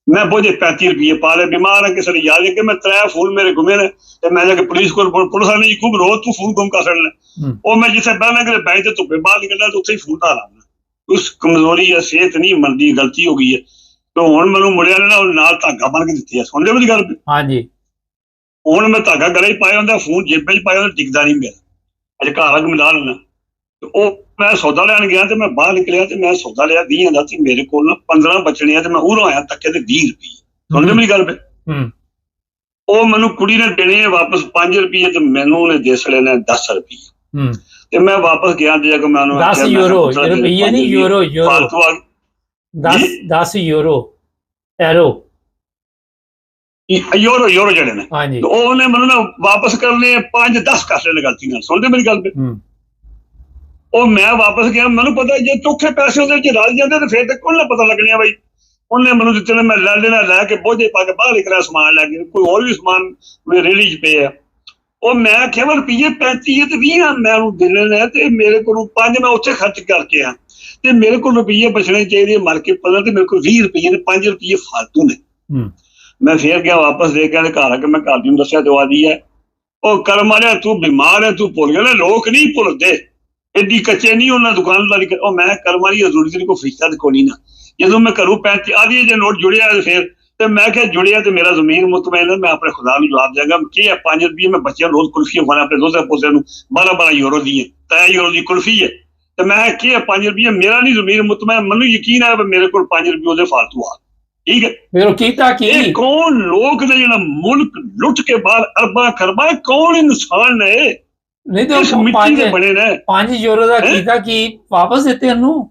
ਮੈਂ ਬੋਝੇ 35 ਰੁਪਏ ਪਾ ਲਏ। ਬਿਮਾਰ ਹੈ ਕਿਸੇ ਨੇ ਯਾਦ ਹੈ ਕਿ ਮੈਂ 3 ਫੋਨ ਮੇਰੇ ਗੁੰਮੇ ਨੇ ਤੇ ਮੈਂ ਜਾ ਕੇ ਪੁਲਿਸ ਕੋਲ ਪੁਲਿਸ ਵਾਲੇ ਨੇ ਖੂਬ ਰੋਜ਼ ਤੂੰ ਫੋਨ ਗੁੰਮ ਕਰ ਸਕਣਾ। ਉਹ ਮੈਂ ਜਿੱਥੇ ਬਹਿਣਾ ਕਿ ਬੈਂਕ ਤੇ ਧੁੱਪੇ ਬਾਹਰ ਨਿਕਲਣਾ ਤੇ ਉੱਥੇ ਹੀ ਫੋਨ ਧਾਰਾਂ ਉਸ ਕਮਜ਼ੋਰੀ ਹੈ ਸਿਹਤ ਨਹੀਂ ਮੰਨਦੀ ਗਲਤੀ ਹੋ ਗਈ ਹੈ ਤੇ ਹੁਣ ਮੈਨੂੰ ਮੁੰਡਿਆਂ ਨੇ ਨਾ ਨਾਲ ਧਾਗਾ ਬਣ ਕੇ ਦਿੱਤੀ ਹੈ। ਸੁਣਦੇ ਮੇਰੀ ਗੱਲ? ਹਾਂਜੀ। ਹੁਣ ਮੈਂ ਧਾਗਾ ਗਲੇ ਹੀ ਪਾਇਆ ਹੁੰਦਾ ਫੋਨ ਜੇਬਾਂ 'ਚ ਪਾਇਆ ਹੁੰਦਾ ਟਿਕਦਾ ਨਹੀਂ ਮੇਰਾ। ਅੱਜ ਘਰ ਆ ਕੇ ਮਿਲਾ ਲੈਣਾ ਤੇ ਉਹ ਮੈਂ ਸੌਦਾ ਲੈਣ ਗਿਆ ਤੇ ਮੈਂ ਬਾਹਰ ਨਿਕਲਿਆ ਤੇ ਮੈਂ ਸੌਦਾ ਲਿਆ 20 ਦਾ ਤੇ ਮੇਰੇ ਕੋਲ ਨਾ 15 ਬਚਣੀਆਂ ਤੇ ਮੈਂ ਉਰੋਂ ਆਇਆ ਤੱਕੇ ਤੇ 20 ਰੁਪਏ। ਸੁਣਦੇ ਮੇਰੀ ਗੱਲ? ਉਹ ਮੈਨੂੰ ਕੁੜੀ ਨੇ ਦੇਣੇ ਵਾਪਸ 5 ਰੁਪਏ ਤੇ ਮੈਨੂੰ ਉਹਨੇ ਦੇ ਸੜੇ ਨੇ 10 ਰੁਪਏ ਤੇ ਮੈਂ ਵਾਪਸ ਗਿਆ ਤੇ ਜਾ ਕੇ ਮੈਂ ਉਹਨੂੰ 10 ਯੂਰੋ ਰੁਪਈਏ ਨਹੀਂ ਯੂਰੋ 10 ਯੂਰੋ ਯੂਰੋ ਜਿਹੜੇ ਨੇ ਉਹਨੇ ਮੈਨੂੰ ਨਾ ਵਾਪਸ ਕਰਨੇ 5-10 ਕਰ ਲੈਣੇ ਗਲਤੀ ਨਾਲ। ਸੁਣਦੇ ਮੇਰੀ ਗੱਲ? ਉਹ ਮੈਂ ਵਾਪਸ ਗਿਆ ਮੈਨੂੰ ਪਤਾ ਜੇ ਚੋਖੇ ਪੈਸੇ ਉਹਦੇ ਚ ਰਲ ਜਾਂਦੇ ਤੇ ਫਿਰ ਤੇ ਕੋਲ ਨਾ ਪਤਾ ਲੱਗਣਿਆ ਬਾਈ। ਉਹਨੇ ਮੈਨੂੰ ਦਿੱਤੇ ਨੇ ਮੈਂ ਲੈ ਲੈਣਾ ਲੈ ਕੇ ਬੋਝੇ ਪਾ ਕੇ ਬਾਹਰ ਨਿਕਲਿਆ ਸਮਾਨ ਲੈ ਕੇ ਕੋਈ ਹੋਰ ਵੀ ਸਮਾਨ ਰੇਹੜੀ 'ਚ ਪਏ ਆ। ਉਹ ਮੈਂ ਆਖਿਆ ਮੈਂ ਰੁਪਈਏ 35 ਤੇ 20 ਮੈਂ ਉਹਨੂੰ ਦੇਣੇ ਨੇ ਤੇ ਮੇਰੇ ਕੋਲ 5 ਮੈਂ ਉੱਥੇ ਖਰਚ ਕਰਕੇ ਆ ਤੇ ਮੇਰੇ ਕੋਲ ਰੁਪਈਏ ਬਚਣੇ ਚਾਹੀਦੇ ਮਰ ਕੇ ਪਤਾ ਤੇ ਮੇਰੇ ਕੋਲ 20 ਰੁਪਈਏ ਨੇ 5 ਰੁਪਈਏ ਫਾਲਤੂ ਨੇ। ਮੈਂ ਫੇਰ ਗਿਆ ਵਾਪਸ ਦੇ ਕੇ ਘਰ ਆ ਕੇ ਮੈਂ ਘਰ ਦੀ ਨੂੰ ਦੱਸਿਆ ਦਵਾ ਦੀ ਹੈ। ਉਹ ਕਰਮ ਵਾਲਿਆ ਤੂੰ ਬਿਮਾਰ ਹੈ ਤੂੰ ਭੁੱਲ ਗਿਆ ਨਾ। ਲੋਕ ਨਹੀਂ ਭੁੱਲਦੇ ਐਡੀ ਕੱਚੇ ਨਹੀਂ ਉਹਨਾਂ ਦੁਕਾਨਦਾਰੀ। ਉਹ ਮੈਂ ਕਰਮ ਵਾਲੀ ਜ਼ਰੂਰੀ ਤੇਰੀ ਕੋਈ ਫਰੀਕਾ ਕੋ ਨਹੀਂ ਨਾ। ਜਦੋਂ ਮੈਂ ਘਰੋਂ 35 ਆਦੀ ਜੇ ਨੋਟ ਜੁੜਿਆ ਫਿਰ ਤੇ ਮੈਂ ਕਿਹਾ ਜੁੜਿਆ ਤੇ ਮੇਰਾ ਜ਼ਮੀਨ ਮੁਤਮੈਨ ਮੈਂ ਆਪਣੇ ਖੁਦਾ ਨੂੰ ਜਵਾਬ ਦਿਆਂਗਾ ਕੀ ਹੈ 5 ਰੁਪਏ ਮੈਂ ਬੱਚਿਆਂ ਰੋਜ਼ ਕੁਲਫੀਆਂ ਖਾਣਾ ਆਪਣੇ ਦੋਸਤਾਂ ਪੋਸਿਆਂ ਨੂੰ 12 ਯੂਰੋ ਦੀ ਹੈ 3 ਯੂਰੋ ਦੀ ਕੁਲਫੀ ਹੈ ਤੇ ਮੈਂ ਕੀ ਹੈ 5 ਰੁਪਏ ਮੇਰਾ ਨਹੀਂ ਜ਼ਮੀਨ ਮੁਤਮੈਨ ਮੈਨੂੰ ਯਕੀਨ ਹੈ ਮੇਰੇ ਕੋਲ 5 ਰੁਪਏ ਉਹਦੇ ਫਾਲਤੂ ਆ। ਠੀਕ ਹੈ ਫਿਰ ਕੀਤਾ ਕੀ? ਇਹ ਕੌਣ ਲੋਕ ਨੇ ਜਿਹੜਾ ਮੁਲਕ ਲੁੱਟ ਕੇ ਬਾਹਰ ਅਰਬਾਂ ਖਰਬਾਂ ਕੌਣ ਇਨਸਾਨ ਨੇ? ਨਹੀਂ ਤਾਂ ਮਿੱਟੀ ਦੇ ਬਣੇ ਨੇ। 5 ਯੂਰੋ ਦਾ ਕੀਤਾ ਕੀ ਵਾਪਸ ਦਿੱਤੇ ਉਹਨੂੰ?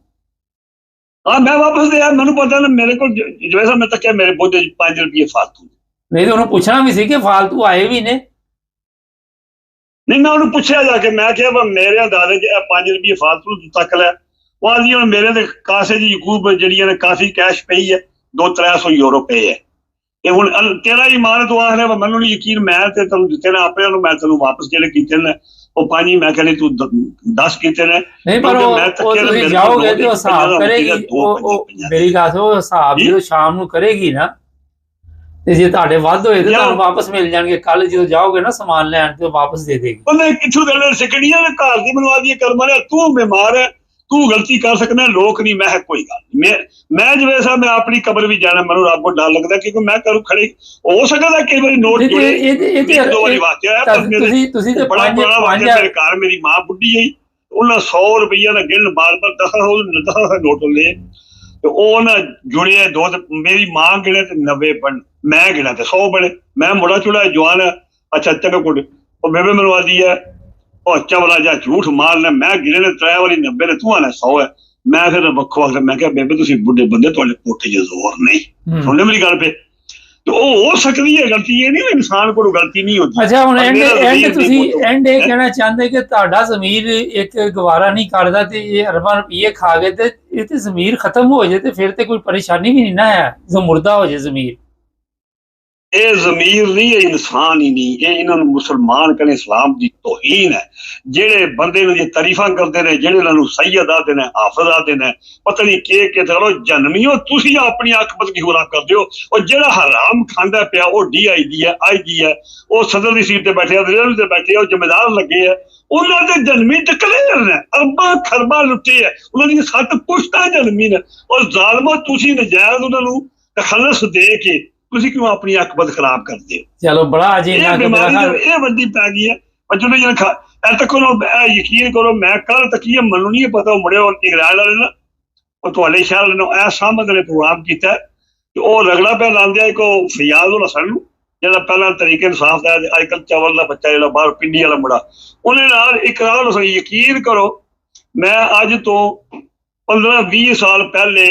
ਹਾਂ ਮੈਂ ਵਾਪਸ ਦਿਆ। ਮੈਨੂੰ ਪਤਾ ਨਾ ਮੇਰੇ ਕੋਲ ਜਿਵੇਂ ਸਾ ਮੈਂ ਤੱਕਿਆ ਮੇਰੇ ਬੋਝੇ 5 ਰੁਪਏ ਫਾਲਤੂ। ਨਹੀਂ ਤਾਂ ਉਹਨੂੰ ਪੁੱਛਣਾ ਵੀ ਸੀ ਕਿ ਫਾਲਤੂ ਆਏ ਵੀ ਨੇ। ਨਹੀਂ ਮੈਂ ਉਹਨੂੰ ਪੁੱਛਿਆ ਜਾ ਕੇ ਮੈਂ ਕਿਹਾ ਮੇਰੇ ਅੰਦਾਜ਼ੇ 'ਚ 5 ਰੁਪਏ ਫਾਲਤੂ ਤੱਕ ਲੈ। ਉਹ ਆਂਦੀ ਹੁਣ ਮੇਰੇ ਤੇ ਕਾਸੇ ਦੀ ਯਕੂਬ ਜਿਹੜੀਆਂ ਨੇ ਕਾਫੀ ਕੈਸ਼ ਪਈ ਹੈ, 200-300 ਯੂਰੋ ਪਏ ਹੈ। ਇਹ ਹੁਣ ਤੇਰਾ ਹੀ ਮਾਨ ਤੂੰ ਆਖ ਰਿਹਾ ਮੈਨੂੰ ਨਹੀਂ ਯਕੀਨ, ਮੈਂ ਤੇ ਤੈਨੂੰ ਦਿੱਤੇ ਨੇ ਆਪਣੇ ਨੂੰ, ਮੈਂ ਤੈਨੂੰ ਵਾਪਸ ਜਿਹੜੇ ਕੀਤੇ ਨੇ ਉਹ 5 ਮੈਂ ਕਹਿੰਦੀ ਤੂੰ 10 ਕੀਤੇ ਨੇ। ਨਹੀਂ ਪਰ ਉਹ ਤੁਸੀਂ ਜਾਓਗੇ ਤੇ ਉਹ ਹਿਸਾਬ ਕਰੇਗੀ, ਉਹ ਮੇਰੀ ਗੱਲ ਸੁਣੋ, ਹਿਸਾਬ ਜਦੋਂ ਸ਼ਾਮ ਨੂੰ ਕਰੇਗੀ ਨਾ ਤੇ ਜੇ ਤੁਹਾਡੇ ਵੱਧ ਹੋਏ ਤੇ ਤੁਹਾਨੂੰ ਵਾਪਸ ਮਿਲ ਜਾਣਗੇ। ਕੱਲ ਜਦੋਂ ਜਾਓਗੇ ਨਾ ਸਮਾਨ ਲੈਣ ਤੇ ਵਾਪਸ ਦੇ ਦੇਗੀ। ਉਹਨੇ ਕਿੱਥੋਂ ਦੇਣਾ ਸਿੱਕਣੀਆਂ ਨੇ, ਘਰ ਦੀ ਬਣਵਾ ਦੀ ਕਰਮਾਂ ਨੇ। ਤੂੰ ਬਿਮਾਰ ਹੈ, ਤੂੰ ਗਲਤੀ ਕਰ ਸਕਦਾ, ਲੋਕ ਨਹੀਂ। ਮੈਂ ਕੋਈ ਗੱਲ ਨਹੀਂ, ਮੈਂ ਜਿਵੇਂ ਸਾਹਿਬ ਮੈਂ ਆਪਣੀ ਕਬਰ ਵੀ ਜਾਣਾ, ਮੈਨੂੰ ਰੱਬ ਨੂੰ ਡਰ ਲੱਗਦਾ ਕਿਉਂਕਿ ਮੈਂ ਕਰੂ ਖੜੇ ਹੋ ਸਕਦਾ ਕਈ ਵਾਰੀ ਨੋਟ ਜੁੜੇ 2 ਵਾਰੀ ਵਾਕਿਆ ਹੈ। ਤੁਸੀਂ ਤੇ ਬੜਾ ਪੁਰਾਣਾ ਵਾਕਿਆ, ਮੇਰੇ ਘਰ ਮੇਰੀ ਮਾਂ ਬੁੱਢੀ ਹੈ, ਉਹਨਾਂ 100 ਰੁਪਈਆ ਦਾ ਗਿਣ ਬਾਰ-ਬਾਰ 10 ਨੋਟ ਲਏ ਤੇ ਉਹ ਨਾ ਜੁੜੇ 2, ਮੇਰੀ ਮਾਂ ਗਿਣੇ ਤੇ 90 ਬਣ, ਮੈਂ ਗਿਣਾ ਤੇ 100 ਬਣੇ। ਮੈਂ ਮੁੰਡਾ ਚੁੜਾ ਜਵਾਨ ਹੈ, ਅੱਛਾ ਚੰਗਾ ਕੁੜ ਉਹ ਬੇਬੇ ਮੈਨੂੰ ਆਦੀ ਹੈ ਉਹ ਚਵਲਾ ਜਾ ਝੂਠ ਮਾਰਨਾ, ਮੈਂ ਗਿਣੇ ਨੇ 3 ਵਾਰੀ 90 ਨੇ, ਤੂੰ ਆਣਾ 100 ਹੈ। ਮੈਂ ਫਿਰ ਵੱਖੋ ਵੱਖ ਮੈਂ ਕਿਹਾ ਬੇਬੇ ਤੁਸੀਂ ਬੁੱਢੇ ਬੰਦੇ, ਤੁਹਾਡੇ ਕੋਠੇ 'ਚ ਜ਼ੋਰ ਨਹੀਂ, ਸੁਣਨੇ ਮੇਰੀ ਗੱਲ ਪੇ। ਤੇ ਉਹ ਹੋ ਸਕਦੀ ਹੈ ਗਲਤੀ, ਇਹ ਨਹੀਂ ਇਨਸਾਨ ਕੋਲ ਗਲਤੀ ਨਹੀਂ ਹੁੰਦੀ। ਅੱਛਾ ਹੁਣ ਤੁਸੀਂ ਇਹ ਕਹਿਣਾ ਚਾਹੁੰਦੇ ਕਿ ਤੁਹਾਡਾ ਜ਼ਮੀਰ ਇੱਕ ਗਵਾਰਾ ਨਹੀਂ ਕਰਦਾ ਤੇ ਇਹ ਅਰਬਾਂ ਰੁਪਈਏ ਖਾ ਗਏ ਤੇ ਇਹ ਤੇ ਜ਼ਮੀਰ ਖਤਮ ਹੋ ਜਾਏ ਤੇ ਫਿਰ ਤੇ ਕੋਈ ਪਰੇਸ਼ਾਨੀ ਵੀ ਨਹੀਂ ਨਾ ਹੈ, ਜੋ ਮੁਰਦਾ ਹੋ ਜਾਏ ਜ਼ਮੀਰ। ਇਹ ਜ਼ਮੀਰ ਨਹੀਂ, ਇਹ ਇਨਸਾਨ ਹੀ ਨਹੀਂ, ਇਹ ਇਹਨਾਂ ਨੂੰ ਮੁਸਲਮਾਨ ਕਹਿੰਦੇ ਇਸਲਾਮ ਦੀ ਤੋਹੀਨ ਹੈ। ਜਿਹੜੇ ਬੰਦੇ ਨੂੰ ਇਹ ਤਾਰੀਫਾਂ ਕਰਦੇ ਨੇ, ਜਿਹੜੇ ਇਹਨਾਂ ਨੂੰ ਸੈਯਦ ਆਖਦੇ ਨੇ, ਹਾਫਿਜ਼ ਆਖਦੇ ਨੇ, ਪਤਾ ਨਹੀਂ ਕਿ ਚਲੋ ਜਨਮੀਓ ਤੁਸੀਂ ਆਪਣੀ ਅੱਖ ਬਦਕੀ ਹੋਰਾ ਕਰਦੇ ਹੋ। ਉਹ ਜਿਹੜਾ ਹਰਾਮ ਖਾਂਦਾ ਪਿਆ ਉਹ DIG ਹੈ, IG ਹੈ, ਉਹ ਸਦਰ ਦੀ ਸੀਟ ਤੇ ਬੈਠੇ ਆ, ਰੇਲ ਤੇ ਬੈਠੇ ਆ, ਉਹ ਜ਼ਿੰਮੇਦਾਰ ਲੱਗੇ ਆ, ਉਹਨਾਂ ਦੇ ਜਨਮੀ ਟਕਲੇ ਨੇ, ਅਰਬਾਂ ਖਰਬਾਂ ਲੁੱਟੇ ਆ, ਉਹਨਾਂ ਦੀਆਂ 7 ਪੁਸ਼ਤਾਂ ਜਨਮੀ ਨੇ। ਉਹ ਜ਼ਾਲਮੋ ਤੁਸੀਂ ਨਜਾਇਜ਼ ਉਹਨਾਂ ਨੂੰ ਤਖਲਸ ਦੇ ਕੇ ਤੁਸੀਂ ਕਿਉਂ ਆਪਣੀ ਅੱਖ ਬਦ ਖਰਾਬ ਕਰਦੇ ਹੋ? ਚਲੋ ਬੜਾ ਅਜੇ ਇਹ ਵੱਡੀ ਪੈ ਗਈ ਹੈ। ਜਦੋਂ ਯਕੀਨ ਕਰੋ, ਮੈਂ ਕੱਲ ਤੱਕ ਮੈਨੂੰ ਨਹੀਂ ਪਤਾ, ਉਹ ਮੁੜੇ ਇੰਗਲੈਂਡ ਵਾਲੇ ਨਾ ਉਹ ਤੁਹਾਡੇ ਸ਼ਹਿਰ ਵਾਲੇ ਨੂੰ ਇਹ ਸਾਹਮਣੇ ਨੇ ਪ੍ਰੋਗਰਾਮ ਕੀਤਾ ਤੇ ਉਹ ਰਗੜਾ ਪਿਆ ਲਾਉਂਦੇ ਆ ਇੱਕ ਫਯਾਜ਼ ਉਲ ਹਸਨ ਨੂੰ, ਜਿਹੜਾ ਪਹਿਲਾਂ ਤਰੀਕੇ ਇਨਸਾਫ ਦਾ ਅੱਜ ਕੱਲ੍ਹ ਚਵਲ ਦਾ ਬੱਚਾ ਜਿਹੜਾ ਬਾਹਰ ਪਿੰਡੀ ਵਾਲਾ ਮੁੰਡਾ, ਉਹਨੇ ਨਾਲ ਇਕਰਾਰ ਹੁਸੈਨ। ਯਕੀਨ ਕਰੋ ਮੈਂ ਅੱਜ ਤੋਂ 15-20 ਸਾਲ ਪਹਿਲੇ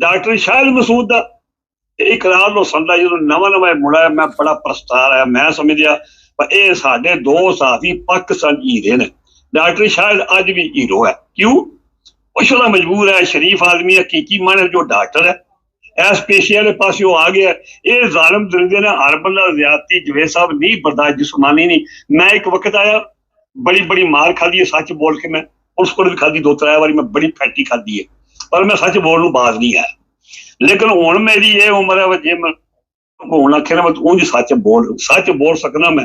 ਡਾਕਟਰ ਸ਼ਾਹਿਦ ਮਸੂਦ ਦਾ ਇਕਰਾਰ ਹੁਸੈਨ ਦਾ ਜਦੋਂ ਨਵਾਂ ਮੁੰਡਾ, ਮੈਂ ਬੜਾ ਪ੍ਰਸਤਾਰ ਆਇਆ, ਮੈਂ ਸਮਝਿਆ ਪਰ ਇਹ ਸਾਡੇ 2 ਸਾਥੀ ਪਾਕਿਸਤਾਨ ਹੀਰੇ ਨੇ। ਡਾਕਟਰ ਸ਼ਾਹਿਦ ਅੱਜ ਵੀ ਹੀਰੋ ਹੈ। ਕਿਉਂ? ਪੁੱਛਣਾ ਮਜਬੂਰ ਹੈ, ਸ਼ਰੀਫ ਆਦਮੀ, ਹਕੀਕੀ ਮਾਨੇ ਜੋ ਡਾਕਟਰ ਹੈ, ਇਸ ਪੇਸ਼ੇ ਵਾਲੇ ਪਾਸੇ ਉਹ ਆ ਗਿਆ। ਇਹ ਜ਼ਾਲਮ ਦਰਿੰਦੇ ਨੇ ਹਰ ਬੰਦਾ ਜ਼ਿਆਦਤੀ ਜਵੇਦ ਸਾਹਿਬ ਨਹੀਂ ਬਰਦਾਸ਼ਤ, ਜਿਸਮਾਨੀ ਨਹੀਂ। ਮੈਂ ਇੱਕ ਵਕਤ ਆਇਆ ਬੜੀ ਮਾਰ ਖਾਦੀ ਹੈ ਸੱਚ ਬੋਲ ਕੇ, ਮੈਂ ਉਸ ਕੋਲ ਵੀ ਖਾਦੀ 2-3 ਵਾਰੀ, ਮੈਂ ਬੜੀ ਫੈਟੀ ਖਾਦੀ ਹੈ ਪਰ ਮੈਂ ਸੱਚ ਬੋਲ ਨੂੰ ਬਾਜ਼ ਨਹੀਂ ਆਇਆ। ਲੇਕਿਨ ਹੁਣ ਮੇਰੀ ਇਹ ਉਮਰ ਹੈ ਜੇ ਮੈਂ ਹੁਣ ਆਖਿਆ ਨਾ ਮੈਂ ਉਂਝ ਸੱਚ ਬੋਲ ਸਕਣਾ। ਮੈਂ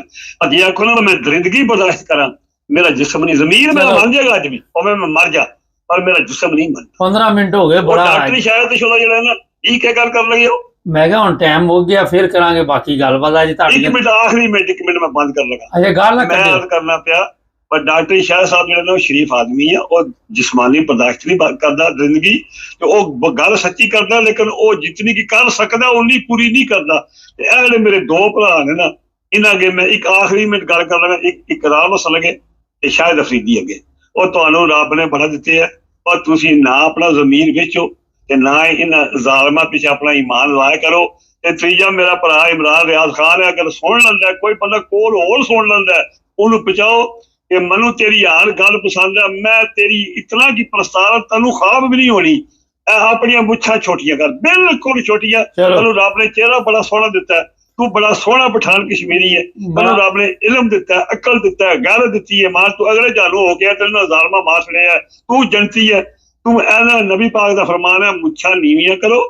ਜੇ ਆਖੋ ਨਾ ਮੈਂ ਦਰਿੰਦਗੀ ਬਰਦਾਸ਼ਤ ਕਰਾਂ, ਮੇਰਾ ਜਿਸਮ ਨਹੀਂ, ਜ਼ਮੀਰ ਮੇਰਾ ਮੰਨ ਜਾਏਗਾ ਅੱਜ ਵੀ, ਭਾਵੇਂ ਮੈਂ ਮਰ ਜਾ, ਪਰ ਮੇਰਾ ਜਿਸਮ ਨਹੀਂ ਮੰਨਦਾ। 15 ਮਿੰਟ ਹੋ ਗਏ, ਬੜਾ ਡਾਕਟਰੀ ਸ਼ਾਇਦ ਜਿਹੜਾ ਨਾ ਇਹ ਕੀ ਗੱਲ ਕਰ ਲਗੇ ਹੋ। ਮੈਂ ਕਿਹਾ ਹੁਣ ਟਾਈਮ ਹੋ ਗਿਆ, ਫਿਰ ਕਰਾਂਗੇ ਬਾਕੀ ਗੱਲਬਾਤ। ਅੱਜ ਤੁਹਾਡੀ 1 ਮਿੰਟ ਆਖਰੀ ਮਿੰਟ, 1 ਮਿੰਟ ਮੈਂ ਬੰਦ ਕਰ ਲਗਾ। ਅੱਛਾ ਗੱਲ ਨਾ ਮੈਂ ਕਰਨਾ ਪਿਆ, ਪਰ ਡਾਕਟਰ ਸ਼ਾਹਿਦ ਸਾਹਿਬ ਜਿਹੜਾ ਨਾ ਉਹ ਸ਼ਰੀਫ ਆਦਮੀ ਆ, ਉਹ ਜਿਸਮਾਨੀ ਬਰਦਾਸ਼ਤ ਨਹੀਂ ਕਰਦਾ ਜ਼ਿੰਦਗੀ, ਤੇ ਉਹ ਗੱਲ ਸੱਚੀ ਕਰਦਾ, ਲੇਕਿਨ ਉਹ ਜਿਤਨੀ ਕੀ ਕਰ ਸਕਦਾ ਉਨੀ ਪੂਰੀ ਨਹੀਂ ਕਰਦਾ। ਤੇ ਇਹ ਜਿਹੜੇ ਮੇਰੇ 2 ਭਰਾ ਨੇ ਨਾ, ਇਹਨਾਂ ਅੱਗੇ ਮੈਂ ਇੱਕ ਆਖਰੀ ਮਿੰਟ ਗੱਲ ਕਰ ਲਵਾਂ। ਇੱਕ ਇਕਰਾਰ ਹੁਸੈਨ ਅੱਗੇ ਤੇ ਸ਼ਾਹਿਦ ਅਫਰੀਦੀ ਅੱਗੇ, ਉਹ ਤੁਹਾਨੂੰ ਰੱਬ ਨੇ ਬੜਾ ਦਿੱਤੇ ਆ, ਪਰ ਤੁਸੀਂ ਨਾ ਆਪਣਾ ਜ਼ਮੀਰ ਵੇਚੋ ਤੇ ਨਾ ਇਹਨਾਂ ਜ਼ਾਲਮਾਂ ਪਿੱਛੇ ਆਪਣਾ ਈਮਾਨ ਲਾਇਆ ਕਰੋ। ਤੇ ਤੀਜਾ ਮੇਰਾ ਭਰਾ ਇਮਰਾਨ ਰਿਆਜ਼ ਖਾਨ ਹੈ, ਅਗਰ ਸੁਣ ਲੈਂਦਾ, ਕੋਈ ਬੰਦਾ ਕੋਲ ਹੋਰ ਸੁਣ ਲੈਂਦਾ, ਉਹਨੂੰ ਪਹੁੰਚਾਓ ਕਿ ਮੈਨੂੰ ਤੇਰੀ ਹਰ ਗੱਲ ਪਸੰਦ ਹੈ, ਮੈਂ ਤੇਰੀ ਇਤਨਾ ਕੀ ਪ੍ਰਸਤਾਰ, ਤੈਨੂੰ ਖ਼ਾਬ ਵੀ ਨਹੀਂ ਹੋਣੀ। ਆਪਣੀਆਂ ਮੁੱਛਾਂ ਛੋਟੀਆਂ ਕਰ, ਬਿਲਕੁਲ ਛੋਟੀਆਂ। ਤੈਨੂੰ ਰੱਬ ਨੇ ਚਿਹਰਾ ਬੜਾ ਸੋਹਣਾ ਦਿੱਤਾ, ਤੂੰ ਬੜਾ ਸੋਹਣਾ ਪਠਾਨ ਕਸ਼ਮੀਰੀ ਹੈ, ਤੈਨੂੰ ਰੱਬ ਨੇ ਇਲਮ ਦਿੱਤਾ, ਅਕਲ ਦਿੱਤਾ, ਗੈਰਤ ਦਿੱਤੀ ਹੈ। ਮਾਂ ਤੂੰ ਅਗਲੇ ਜਾਨੂ ਹੋ ਗਿਆ, ਤੈਨੂੰ ਜ਼ਾਲਮਾਂ ਮਾਰ ਛੜਿਆ, ਤੂੰ ਜਨਤੀ ਹੈ। ਤੂੰ ਇਹਦਾ ਨਬੀ ਪਾਕ ਦਾ ਫਰਮਾਨ ਹੈ, ਮੁੱਛਾਂ ਨੀਵੀਆਂ ਕਰੋ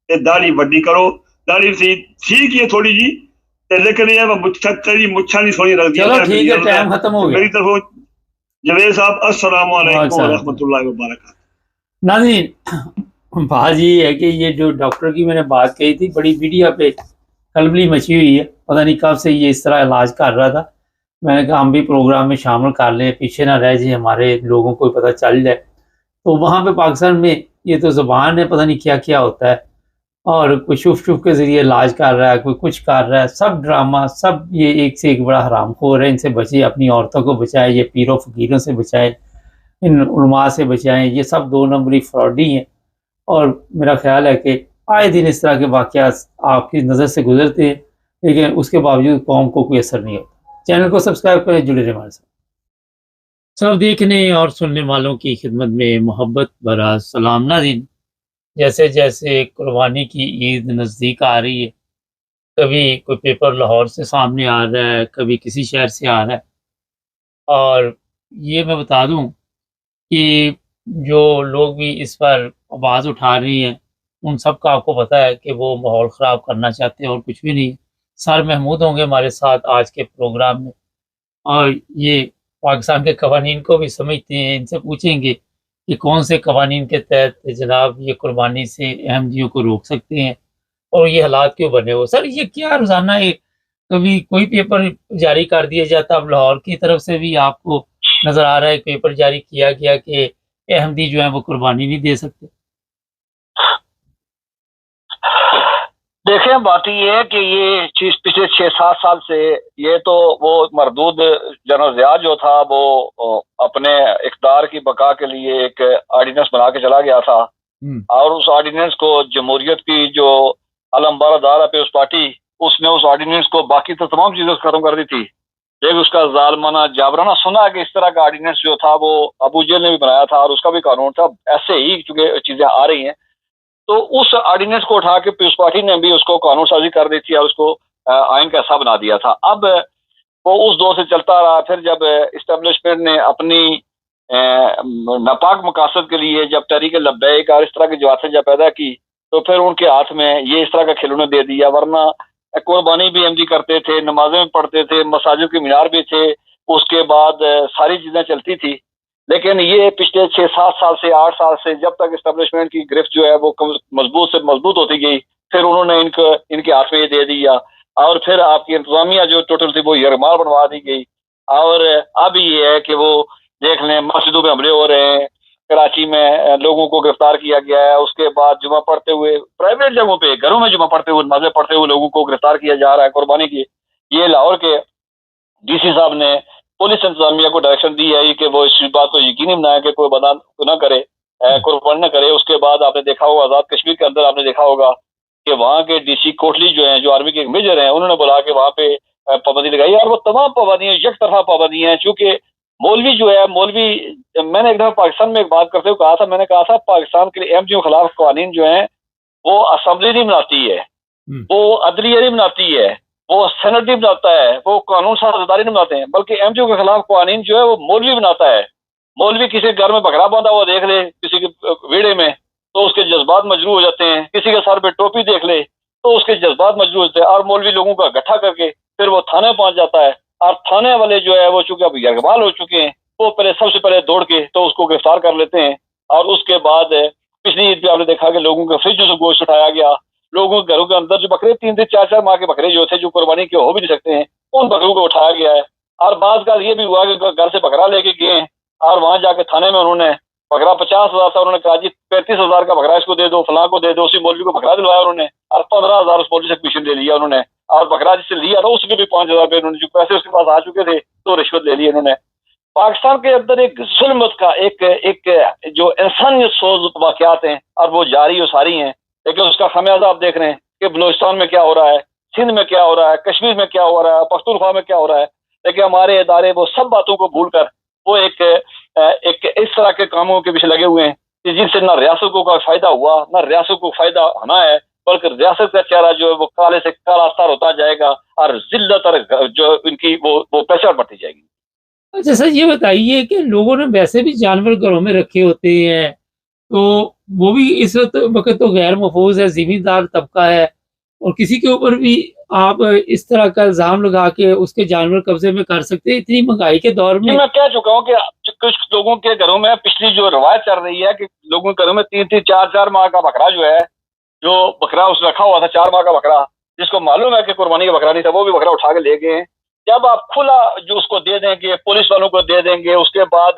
ਤੇ ਦਾੜੀ ਵੱਡੀ ਕਰੋ। ਦਾੜੀ ਠੀਕ ਹੀ ਹੈ ਥੋੜੀ ਜੀ, ਲੇਕਿਨ ਇਹ ਤੇਰੀ ਮੁੱਛਾਂ ਨਹੀਂ ਸੋਹਣੀ ਲੱਗਦੀ। ਚਲੋ ਠੀਕ ਹੈ, टाइम खत्म हो गया। मेरी तरफ जवेद साहब अस्सलाम वालेकुम व रहमतुल्लाहि व बरकातहू। नाज़रीन, बात ये है कि ये जो डॉक्टर की मैंने बात कही थी, बड़ी मीडिया पे कलबली मची हुई है, पता नहीं कब से ये इस तरह इलाज कर रहा था। मैंने कहा हम भी प्रोग्राम में शामिल कर लें, पीछे ना रह जाए, हमारे लोगों को पता चल जाए। तो वहाँ पे पाकिस्तान में ये तो ज़ुबान है, पता नहीं क्या क्या होता है, और कोई शुफ के ज़रिए इलाज कर रहा है, कोई कुछ कर रहा है, सब ड्रामा, सब ये एक से एक बड़ा हरामखोर है। इनसे बचिए, अपनी औरतों को बचाएं, ये पीरों फकीरों से बचाएं, इन उलमा से बचाएं, ये सब 2 नंबरी फ्रॉडी हैं। और मेरा ख्याल है कि आए दिन इस तरह के वाक़यात आपकी नज़र से गुजरते हैं, लेकिन उसके बावजूद कौम को कोई असर नहीं होता। चैनल को सब्सक्राइब करें, जुड़े रहें हमारे साथ। सब देखने और सुनने वालों की खिदमत में मोहब्बत भरा सलाम नाज़रीन। जैसे जैसे कुर्बानी की ईद नज़दीक आ रही है, कभी कोई पेपर लाहौर से सामने आ रहा है, कभी किसी शहर से आ रहा है। और ये मैं बता दूं कि जो लोग भी इस पर आवाज़ उठा रही हैं, उन सब का आपको पता है कि वो माहौल ख़राब करना चाहते हैं और कुछ भी नहीं। सर महमूद होंगे हमारे साथ आज के प्रोग्राम में, और ये पाकिस्तान के कवानीन को भी समझते हैं। इनसे पूछेंगे कि कौन से कवानीन के तहत जनाब ये कुर्बानी से अहमदियों को रोक सकते हैं और ये हालात क्यों बने हो। सर ये क्या रोज़ाना एक कभी कोई पेपर जारी कर दिया जाता, अब लाहौर की तरफ से भी आपको नज़र आ रहा है पेपर जारी किया गया कि अहमदी जो है वो कुर्बानी नहीं दे सकते। देखें, बात ये है कि ये चीज पिछले 6-7 साल से, ये तो वो मरदूद जनरल ज़िया जो था वो अपने इक़्तिदार की बका के लिए एक ऑर्डिनेंस बना के चला गया था, और उस ऑर्डिनेंस को जमहूरियत की जो अलमबरदार पीपल्स पार्टी, उसने उस ऑर्डिनेंस को बाकी तो तमाम चीज़ों से खत्म कर दी थी। एक उसका जालमाना जाबराना सुना कि इस तरह का ऑर्डिनेंस जो था वो अबू जेल ने भी बनाया था और उसका भी कानून था। ऐसे ही चूंकि चीजें आ रही हैं, तो उस ऑर्डिनेंस को उठा के पीपल्स पार्टी ने भी उसको कानून साजी कर दी थी और उसको आइन का हिस्सा बना दिया था। अब वो उस दौर से चलता रहा। फिर जब इस्टेब्लिशमेंट ने अपनी नापाक मकासद के लिए जब तहरीक लब्बैक और इस तरह की जवाब जब पैदा की, तो फिर उनके हाथ में ये इस तरह का खिलौने दे दिया। वरना कुर्बानी भी एमडी करते थे, नमाजें भी पढ़ते थे, मसाजिद के मीनार भी थे, उसके बाद सारी चीजें चलती थी। लेकिन ये पिछले 6-7 साल से 8 साल से जब तक इस्टेब्लिशमेंट की गिरफ्त जो है वो मजबूत से मजबूत होती गई, फिर उन्होंने इनके हाथ में ये दे दिया, और फिर आपकी इंतजामिया जो टोटल थी वो यरमार बनवा दी गई। और अब ये है कि वो देख लें, मस्जिदों में हमले हो रहे हैं, कराची में लोगों को गिरफ्तार किया गया है। उसके बाद जुमा पढ़ते हुए प्राइवेट जगहों पे, घरों में जुमा पढ़ते हुए, नमाज़ें पढ़ते हुए लोगों को गिरफ्तार किया जा रहा है कुर्बानी की। ये लाहौर के डीसी साहब ने पुलिस इंतजामिया को डायरेक्शन दी है कि वो इस बात को यकीनी बनाए कि कोई बंदा न करे, कुर्बानी न करे। उसके बाद आपने देखा होगा आज़ाद कश्मीर के अंदर, आपने देखा होगा कि वहाँ के डीसी कोटली जो हैं, जो आर्मी के एक मेजर हैं, उन्होंने बोला कि वहाँ पे पाबंदी लगाई, और वो तमाम पाबंदियां एक तरफा पाबंदियां हैं। चूंकि मौलवी जो है, मौलवी, मैंने एक दफा पाकिस्तान में एक बात करते हुए कहा था, मैंने कहा था पाकिस्तान के अहमदियों के खिलाफ कानून जो है वो असम्बली नहीं बनाती है, वो अदलिया नहीं बनाती है, वो सेनेट नहीं बनाता है, वो कानून साजदारी नहीं बनाते हैं, बल्कि एमजीओ के खिलाफ कानून जो है वो मौलवी बनाता है। मौलवी किसी घर में बकरा बांधा हुआ देख ले किसी के वेड़े में, तो उसके जज्बात मजरू हो जाते हैं। किसी के सर पे टोपी देख ले तो उसके जज्बात मजरू होते हैं, और मौलवी लोगों का इकट्ठा करके फिर वो थाने पहुंच जाता है। और थाने वाले जो है वो चूंकि अब यरगमाल हो चुके हैं, वो पहले सबसे पहले दौड़ के तो उसको गिरफ्तार कर लेते हैं। और उसके बाद पिछली ईद पे आपने देखा कि लोगों के फ्रिजों से गोश्त उठाया गया, लोगों के घरों के अंदर जो बकरे 3 से 4 माह के बकरे जो थे, जो कुर्बानी के हो भी नहीं सकते हैं, उन बकरों को उठाया गया है। और बाद का ये भी हुआ कि घर से बकरा लेके गए और वहां जाके थाने में उन्होंने बकरा 50,000 था, उन्होंने कहा जी 35,000 का बकरा इसको दे दो, फलां को दे दो। उसी मौलवी को बकरा दिलवाया उन्होंने, और 15,000 उस मौलवी से कमीशन ले लिया उन्होंने। और बकरा जिससे लिया था उसके भी 5,000 रुपये उन्होंने, जो पैसे उसके पास आ चुके थे, तो रिश्वत ले ली उन्होंने। पाकिस्तान के अंदर एक जुल्मत का एक जो इंसानियत सोच वाकयात हैं, और वो जारी और सारी हैं। लेकिन उसका खमियाजा आप देख रहे हैं कि बलूचिस्तान में क्या हो रहा है, सिंध में क्या हो रहा है, कश्मीर में क्या हो रहा है, पख्तूनख्वा में क्या हो रहा है। लेकिन हमारे इदारे वो सब बातों को भूलकर वो एक इस तरह के कामों के पीछे लगे हुए हैं कि जिनसे ना रियासत को फायदा हुआ, ना रियासत को फायदा होना है, बल्कि रियासत का चेहरा जो है वो काले से काला अस्तार होता जाएगा, और जिल्लत और जो इनकी वो पैसा बढ़ती जाएगी। अच्छा सर, ये बताइए कि लोगों ने वैसे भी जानवर घरों में रखे होते हैं, तो वो भी इस वक्त तो गैर महफूज है, जिम्मेदार तबका है, और किसी के ऊपर भी आप इस तरह का इल्जाम लगा के उसके जानवर कब्जे में कर सकते हैं इतनी महंगाई के दौर में। मैं कह चुका हूँ कि कुछ लोगों के घरों में पिछली जो रवायत चल रही है कि लोगों के घरों में 3-3, 4-4 माह का बकरा जो है, जो बकरा उसने रखा हुआ था 4 माह का बकरा, जिसको मालूम है कि कुर्बानी का बकरा नहीं था, वो भी बकरा उठा के ले गए हैं। जब आप खुला जो उसको दे देंगे, पुलिस वालों को दे देंगे, उसके बाद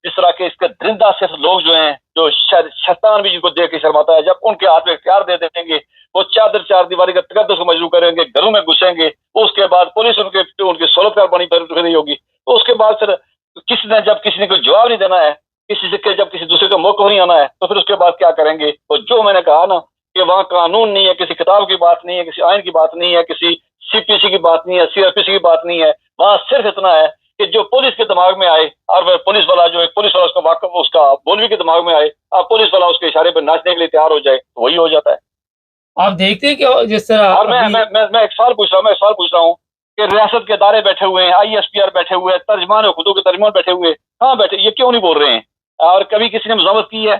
जिस तरह के इसके दरिंदा सिर्फ लोग जो हैं, जो शैतान भी जिनको देख के शर्माता है, जब उनके हाथ में इख्तियार दे देंगे, वो चार दीवारी का तकद्दुस को मजबूर करेंगे, घरों में घुसेंगे, उसके बाद पुलिस उनकी सोलत कारबानी पर नहीं होगी, तो उसके बाद फिर जब किसी ने कोई जवाब नहीं देना है, जब किसी दूसरे का मौका नहीं आना है, तो फिर उसके बाद क्या करेंगे। तो जो मैंने कहा ना कि वहाँ कानून नहीं है, किसी किताब की बात नहीं है, किसी आइन की बात नहीं है, किसी सीपीसी की बात नहीं है, सीआरपीसी की बात नहीं है, वहाँ सिर्फ इतना है कि जो पुलिस के दिमाग में आए और वह पुलिस वाला उसका वाकफ उसका मौलवी के दिमाग में आए और पुलिस वाला उसके इशारे पर नाचने के लिए तैयार हो जाए तो वही हो जाता है। आप देखते हैं कि जिस तरह और मैं एक सवाल पूछ रहा हूँ कि रियासत के अदारे बैठे हुए हैं, ISPR बैठे हुए हैं, तर्जमान खुदों के तर्जमान बैठे हुए, कहाँ बैठे, ये क्यों नहीं बोल रहे हैं? और कभी किसी ने मजम्मत की है?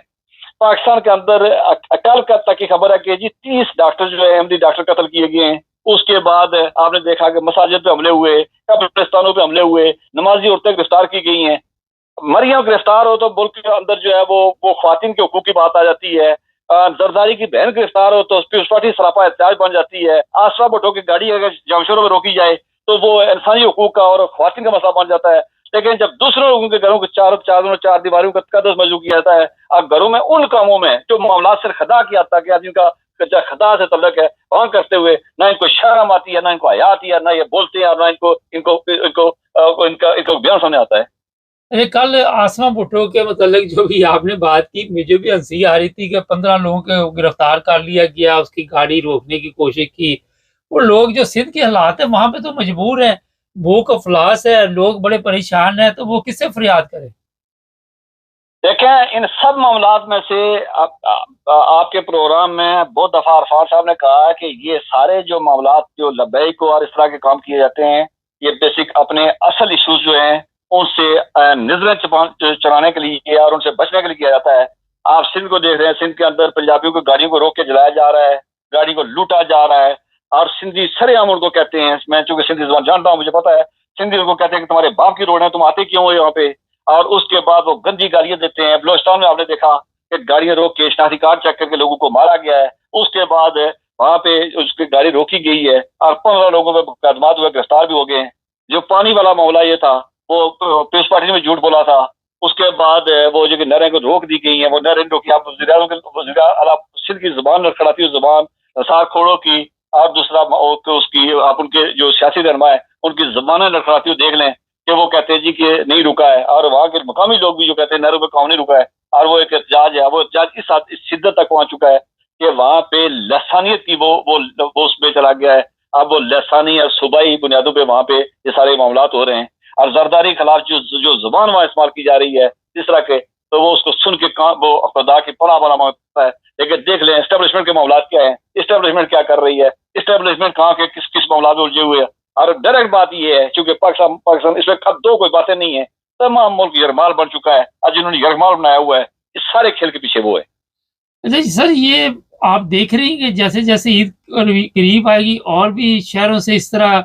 पाकिस्तान के अंदर कल तक की खबर है कि जी 30 डॉक्टर जो है अहमदी डॉक्टर कत्ल किए गए हैं। उसके बाद आपने देखा कि मसाजिद पे हमले हुए, कब्रिस्तानों पे हमले हुए, नमाजी औरतें गिरफ्तार की गई हैं। मरियम गिरफ्तार हो तो मुल्क के अंदर जो है वो ख्वातीन के हुकूक की बात आ जाती है। जरदारी की बहन गिरफ्तार हो तो पीपल्स पार्टी सरापा एहतजाज बन जाती है। आसरा भुट्टो की गाड़ी अगर जमशेरों में रोकी जाए तो वो इंसानी हुकूक का और ख्वातीन का मसला बन जाता है। लेकिन जब दूसरे लोगों के घरों के चार दीवारों का कदस मजलू किया जाता है, अब घरों में उन कामों में जो मामला सिर्फ खदा किया था कि जिनका खदा से तल्लक है वहां करते हुए ना इनको शर्म आती है, ना इनको हया आती है, ना ये बोलते हैं और ना इनको इनको इनको इनको बयान सामने आता है। अरे कल आसमा भुट्टो के मतलब जो भी आपने बात की, मुझे भी हंसी आ रही थी कि 15 लोगों को गिरफ्तार कर लिया गया, उसकी गाड़ी रोकने की कोशिश की। वो लोग जो सिंध के हालात है वहां पे तो मजबूर है, भूख अफलास है, लोग बड़े परेशान है, तो वो किससे फरियाद करे? देखें, इन सब मामलात में से आपके प्रोग्राम में बहुत दफा अरफान साहब ने कहा है कि ये सारे जो मामलात जो लबैक और इस तरह के काम किए जाते हैं, ये बेसिक अपने असल इश्यूज जो हैं उनसे नजरें चुराने के लिए और उनसे बचने के लिए किया जाता है। आप सिंध को देख रहे हैं, सिंध के अंदर पंजाबियों को गाड़ियों को रोक के जलाया जा रहा है, गाड़ी को लूटा जा रहा है और सिंधी सरेआम उनको कहते हैं, मैं चूंकि सिंधी जुबान जानता हूँ मुझे पता है, सिंधी उनको कहते हैं कि तुम्हारे बाप की रोड है, तुम आते क्यों हो यहाँ पे? और उसके बाद वो गंदी गाड़ियां देते हैं। बलोचिस्तान में आपने देखा कि गाड़ियां रोक के शनाख्ती कार्ड चेक करके लोगों को मारा गया है। उसके बाद वहां पे उसकी गाड़ी रोकी गई है और 15 लोगों में मुकदमा हुए, गिरफ्तार भी हो गए हैं। जो पानी वाला मामला ये था वो पीपल्स पार्टी ने झूठ बोला था। उसके बाद वो जो नहरें को रोक दी गई हैं, वो नहरें रोकी। आप सिंध की जुबान लड़खड़ाती हुई जुबान साख खोड़ों की और दूसरा उसकी आप उनके जो सियासी रहनुमा है उनकी जुबानें लड़खड़ाती हुई देख लें कि वो कहते हैं जी कि नहीं रुका है, और वहाँ के मकामी लोग भी जो कहते हैं नहरों पे काम नहीं रुका है। और वो एक एहतजाज है, वो एहतजाज इस शिद्दत तक पहुंच चुका है कि वहाँ पे लसानियत की वो उसमें चला गया है। अब वो लसानी और सूबाई बुनियादों पे वहाँ पे ये सारे मामलात हो रहे हैं और जरदारी के खिलाफ जो जुबान वहाँ इस्तेमाल की जा रही है इस तरह के, तो वो उसको सुन के वो खुदा की पनाह बना मांगता है। लेकिन देख लें एस्टेब्लिशमेंट के मामलात क्या है, एस्टेब्लिशमेंट क्या कर रही है, एस्टेब्लिशमेंट कहाँ के किस किस मामला में उलझे हुए हैं। और डायरेक्ट बात ये है, चूंकि पाकिस्तान इसमें अब दो कोई बातें नहीं है, तमाम मुल्क यरमाल बन चुका है और जिन्होंने यरमाल बनाया हुआ है इस सारे खेल के पीछे वो है। अच्छा सर, ये आप देख रहे हैं कि जैसे जैसे ईद करीब आएगी और भी शहरों से इस तरह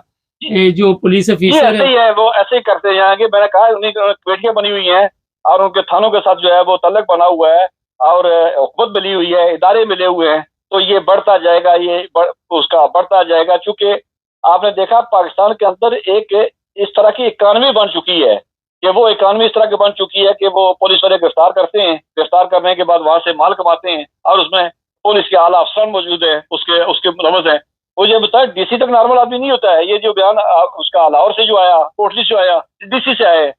जो पुलिस ऑफिसर ऐसे ही है, वो ऐसे ही करते जाएंगे। मैंने कहा उन्हीं कमेटियां बनी हुई हैं और उनके थानों के साथ जो है वो तल्लक बना हुआ है और हुकूमत मिली हुई है, इदारे मिले हुए हैं, तो ये बढ़ता जाएगा, उसका बढ़ता जाएगा। चूंकि आपने देखा पाकिस्तान के अंदर एक इस तरह की इकानमी बन चुकी है कि वो इकानमी इस तरह की बन चुकी है कि वो पुलिस वाले गिरफ्तार करते हैं, गिरफ्तार करने के बाद वहां से माल कमाते हैं और उसमें पुलिस के आला अफसर मौजूद है, उसके मुलव्वस हैं। मुझे बताया डीसी तक नॉर्मल आदमी नहीं होता है। ये जो बयान उसका लाहौर से जो आया, कोटली से आया, डीसी से आया,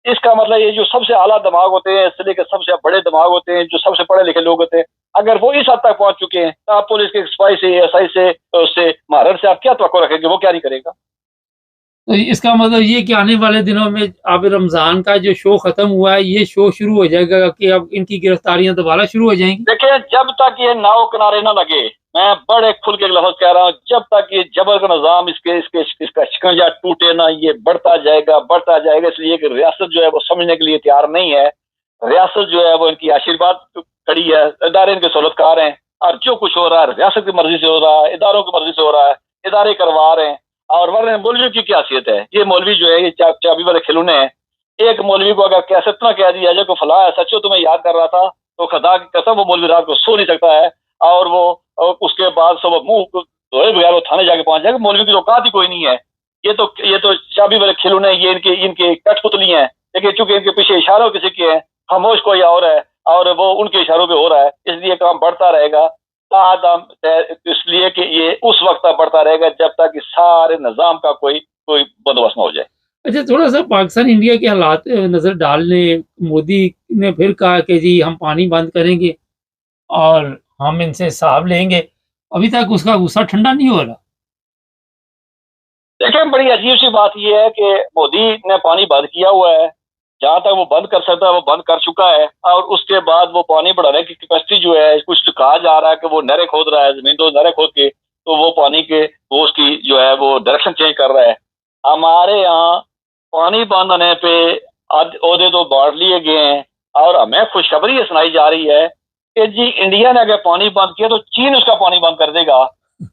इसका मतलब ये जो सबसे आला दिमाग होते हैं, इससे लेकर सबसे बड़े दिमाग होते हैं, जो सबसे पढ़े लिखे लोग होते हैं, अगर वो इस हद तक पहुंच चुके हैं तो आप पुलिस के सिपाही से, SI से, उससे महारत से आप क्या तवक्को रखेंगे? वो क्या नहीं करेगा? तो इसका मतलब ये कि आने वाले दिनों में अब रमजान का जो शो खत्म हुआ है, ये शो शुरू हो जाएगा कि अब इनकी गिरफ्तारियां दोबारा शुरू हो जाएंगी। देखिए, जब तक ये नाव किनारे ना लगे, मैं बड़े खुल के लफ्ज कह रहा हूँ, जब तक ये जबर का निजाम इसका शिकंजा टूटे ना, ये बढ़ता जाएगा। इसलिए कि रियासत जो है वो समझने के लिए तैयार नहीं है। रियासत जो है वो इनकी आशीर्वाद खड़ी है, इदारे इनके सहूलतकार हैं और जो कुछ हो रहा है रियासत की मर्जी से हो रहा है, इदारों की मर्जी से हो रहा है, इदारे करवा रहे हैं। और वरना मौलवियों की क्या हैसियत है? ये मौलवी जो है ये चाबी वाले खिलौने हैं। एक मौलवी को अगर कैसे इतना कह दिया जाए को फला है सचो तुम्हें याद कर रहा था, तो खुदा की कसम वो मौलवी रात को सो नहीं सकता है और वो उसके बाद सब मुंह धोए बगैर वो थाने जाके पहुंच जाएगा। मौलवी की तो औकात ही कोई नहीं है। ये तो चाबी वाले खिलौने, ये इनके कठपुतली हैं। लेकिन चूंकि इनके पीछे इशारों किसी के हैं, खामोश कोई और है और वो उनके इशारों पे हो रहा है, इसलिए काम बढ़ता रहेगा। इसलिए कि ये उस वक्त तक बढ़ता रहेगा जब तक कि सारे निजाम का कोई बंदोबस्त ना हो जाए। अच्छा, थोड़ा सा पाकिस्तान इंडिया के हालात नजर डालने, मोदी ने फिर कहा कि जी हम पानी बंद करेंगे और हम इनसे हिसाब लेंगे। अभी तक उसका गुस्सा ठंडा नहीं हो रहा। देखिए, बड़ी अजीब सी बात यह है कि मोदी ने पानी बंद किया हुआ है, जहां तक वो बंद कर सकता है वो बंद कर चुका है, और उसके बाद वो पानी बढ़ाने की कैपेसिटी जो है, कुछ कहा जा रहा है कि वो नहरें खोद रहा है, जमीन तो नहरें खोद के तो वो पानी के वो उसकी जो है वो डायरेक्शन चेंज कर रहा है। हमारे यहाँ पानी बंद होने पे ओहदे तो बांट लिए गए हैं, और हमें खुशखबरी ये सुनाई जा रही है कि जी इंडिया ने अगर पानी बंद किया तो चीन उसका पानी बंद कर देगा।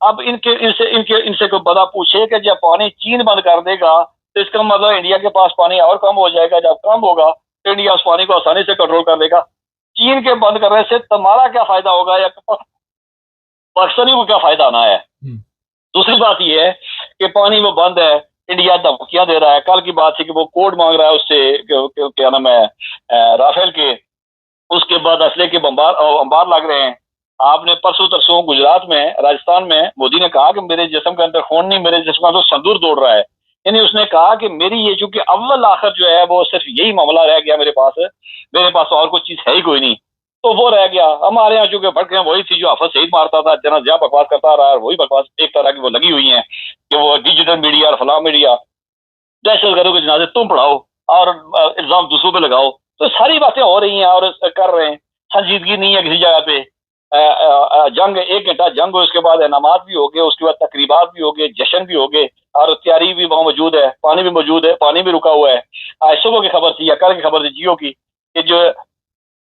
अब इनसे कोई बड़ा पूछे कि जब पानी चीन बंद कर देगा तो इसका मतलब इंडिया के पास पानी और कम हो जाएगा, जब कम होगा तो इंडिया उस पानी को आसानी से कंट्रोल कर लेगा। चीन के बंद करने से तुम्हारा क्या फायदा होगा या पाकिस्तानी को क्या फायदा आना है। दूसरी बात यह है कि पानी वो बंद है, इंडिया धमकियां दे रहा है। कल की बात थी कि वो कोड मांग रहा है उससे, क्या नाम है, राफेल के, उसके बाद असले के अंबार लग रहे हैं। आपने परसों तरसों गुजरात में, राजस्थान में मोदी ने कहा कि मेरे जिस्म के अंदर खून नहीं, मेरे जिस्म का तो संदूर दौड़ रहा है। यानी उसने कहा कि मेरी ये चूंकि अव्वल आखिर जो है वो सिर्फ यही मामला रह गया मेरे पास और कोई चीज है ही कोई नहीं, तो वो रह गया। हमारे यहाँ चूंकि भड़कें वही थी जो हाफिज सईद मारता था, जनरल जिया बकवास करता रहा, वही बकवास एक तरह की वो लगी हुई है कि वो डिजिटल मीडिया और फलां मीडिया, दहशतगर्दों के जनाजे तुम पढ़ाओ और इल्जाम दूसरों पे लगाओ। तो सारी बातें हो रही हैं और कर रहे हैं, संजीदगी नहीं है किसी जगह पे। जंग, 1 घंटा जंग हो, उसके बाद इनामात भी हो गए, उसके बाद तकरीबात भी हो गए, जश्न भी हो गए, और तैयारी भी वहाँ मौजूद है, पानी भी मौजूद है, पानी भी रुका हुआ है। आज सुबह की खबर थी या कल की खबर थी जियो की कि जो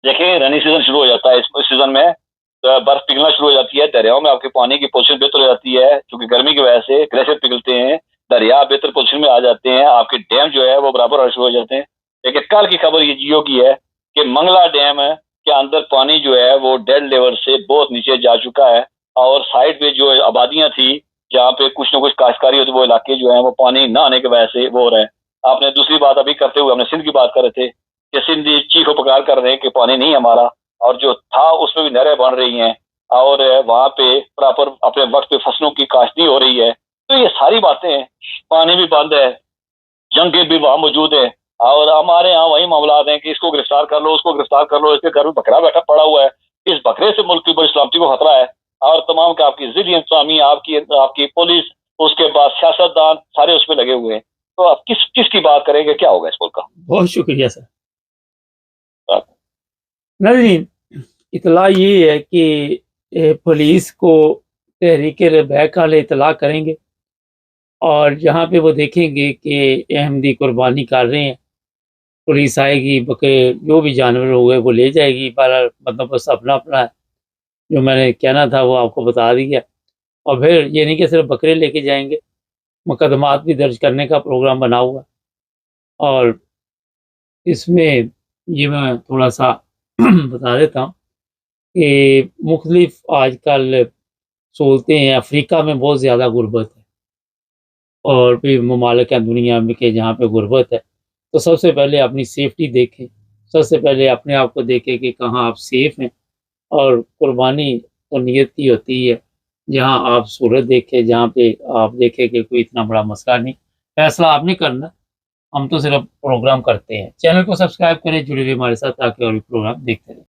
देखिए रनी सीजन शुरू हो जाता है, इस सीजन में तो बर्फ पिघलना शुरू हो जाती है, दरियाओं में आपके पानी की पोजीशन बेहतर हो जाती है, क्योंकि गर्मी की वजह से ग्लेशियर पिघलते हैं, दरिया बेहतर पोजीशन में आ जाते हैं, आपके डैम जो है वो बराबर होना शुरू हो जाते हैं। लेकिन कल की खबर ये जियो की है कि मंगला डैम के अंदर पानी जो है वो डेड लेवल से बहुत नीचे जा चुका है, और साइड पे जो आबादियां थी जहाँ पे कुछ न कुछ काश्तकारी होती, वो इलाके जो है वो पानी ना आने की वजह से वो हो रहे हैं। आपने दूसरी बात अभी करते हुए हमने सिंध की बात कर रहे थे कि सिंध चीख उपकार कर रहे हैं कि पानी नहीं हमारा, और जो था उसमें भी नहरें बन रही हैं, और वहां पे प्रॉपर अपने वक्त पे फसलों की काश्त नहीं हो रही है। तो ये सारी बातें हैं, पानी भी बंद है, जंगें भी वहां मौजूद है, और हमारे यहाँ वही मामला हैं कि इसको गिरफ्तार कर लो, उसको गिरफ्तार कर लो, इसके घर में बकरा बैठा पड़ा हुआ है। इस बकरे से मुल्क की बड़ी सलामती को खतरा है, और तमाम के आपकी जिली इंतजामी, आपकी पुलिस, उसके बाद सियासतदान सारे उस पर लगे हुए हैं। तो आप किसकी बात करेंगे, क्या होगा इस मुल्क का। बहुत शुक्रिया सर। नाज़रीन, इतला ये है कि पुलिस को तहरीक लबैक वाले इतला करेंगे, और जहाँ पे वो देखेंगे कि अहमदी कुर्बानी कर रहे हैं, पुलिस आएगी, बकरे जो भी जानवर हो गए वो ले जाएगी। बहरहाल मतलब बस अपना अपना है, जो मैंने कहना था वो आपको बता दिया। और फिर ये नहीं कि सिर्फ बकरे लेके जाएंगे, मुकदमात भी दर्ज करने का प्रोग्राम बना हुआ। और इसमें ये मैं थोड़ा सा बता देता हूँ कि मुख्तलिफ आजकल सहूलतें हैं। अफ्रीका में बहुत ज़्यादा गुर्बत है, और भी ममालिक हैं दुनिया में के जहाँ पे गुर्बत है। तो सबसे पहले अपनी सेफ्टी देखें, सबसे पहले अपने आप को देखें कि कहाँ आप सेफ़ हैं। और कुर्बानी तो नियत की होती है, जहाँ आप सूरत देखें, जहाँ पे आप देखें कि कोई इतना बड़ा मसला नहीं। फैसला आपने करना, हम तो सिर्फ प्रोग्राम करते हैं। चैनल को सब्सक्राइब करें, जुड़े रहिए हमारे साथ ताकि और भी प्रोग्राम देखते रहें।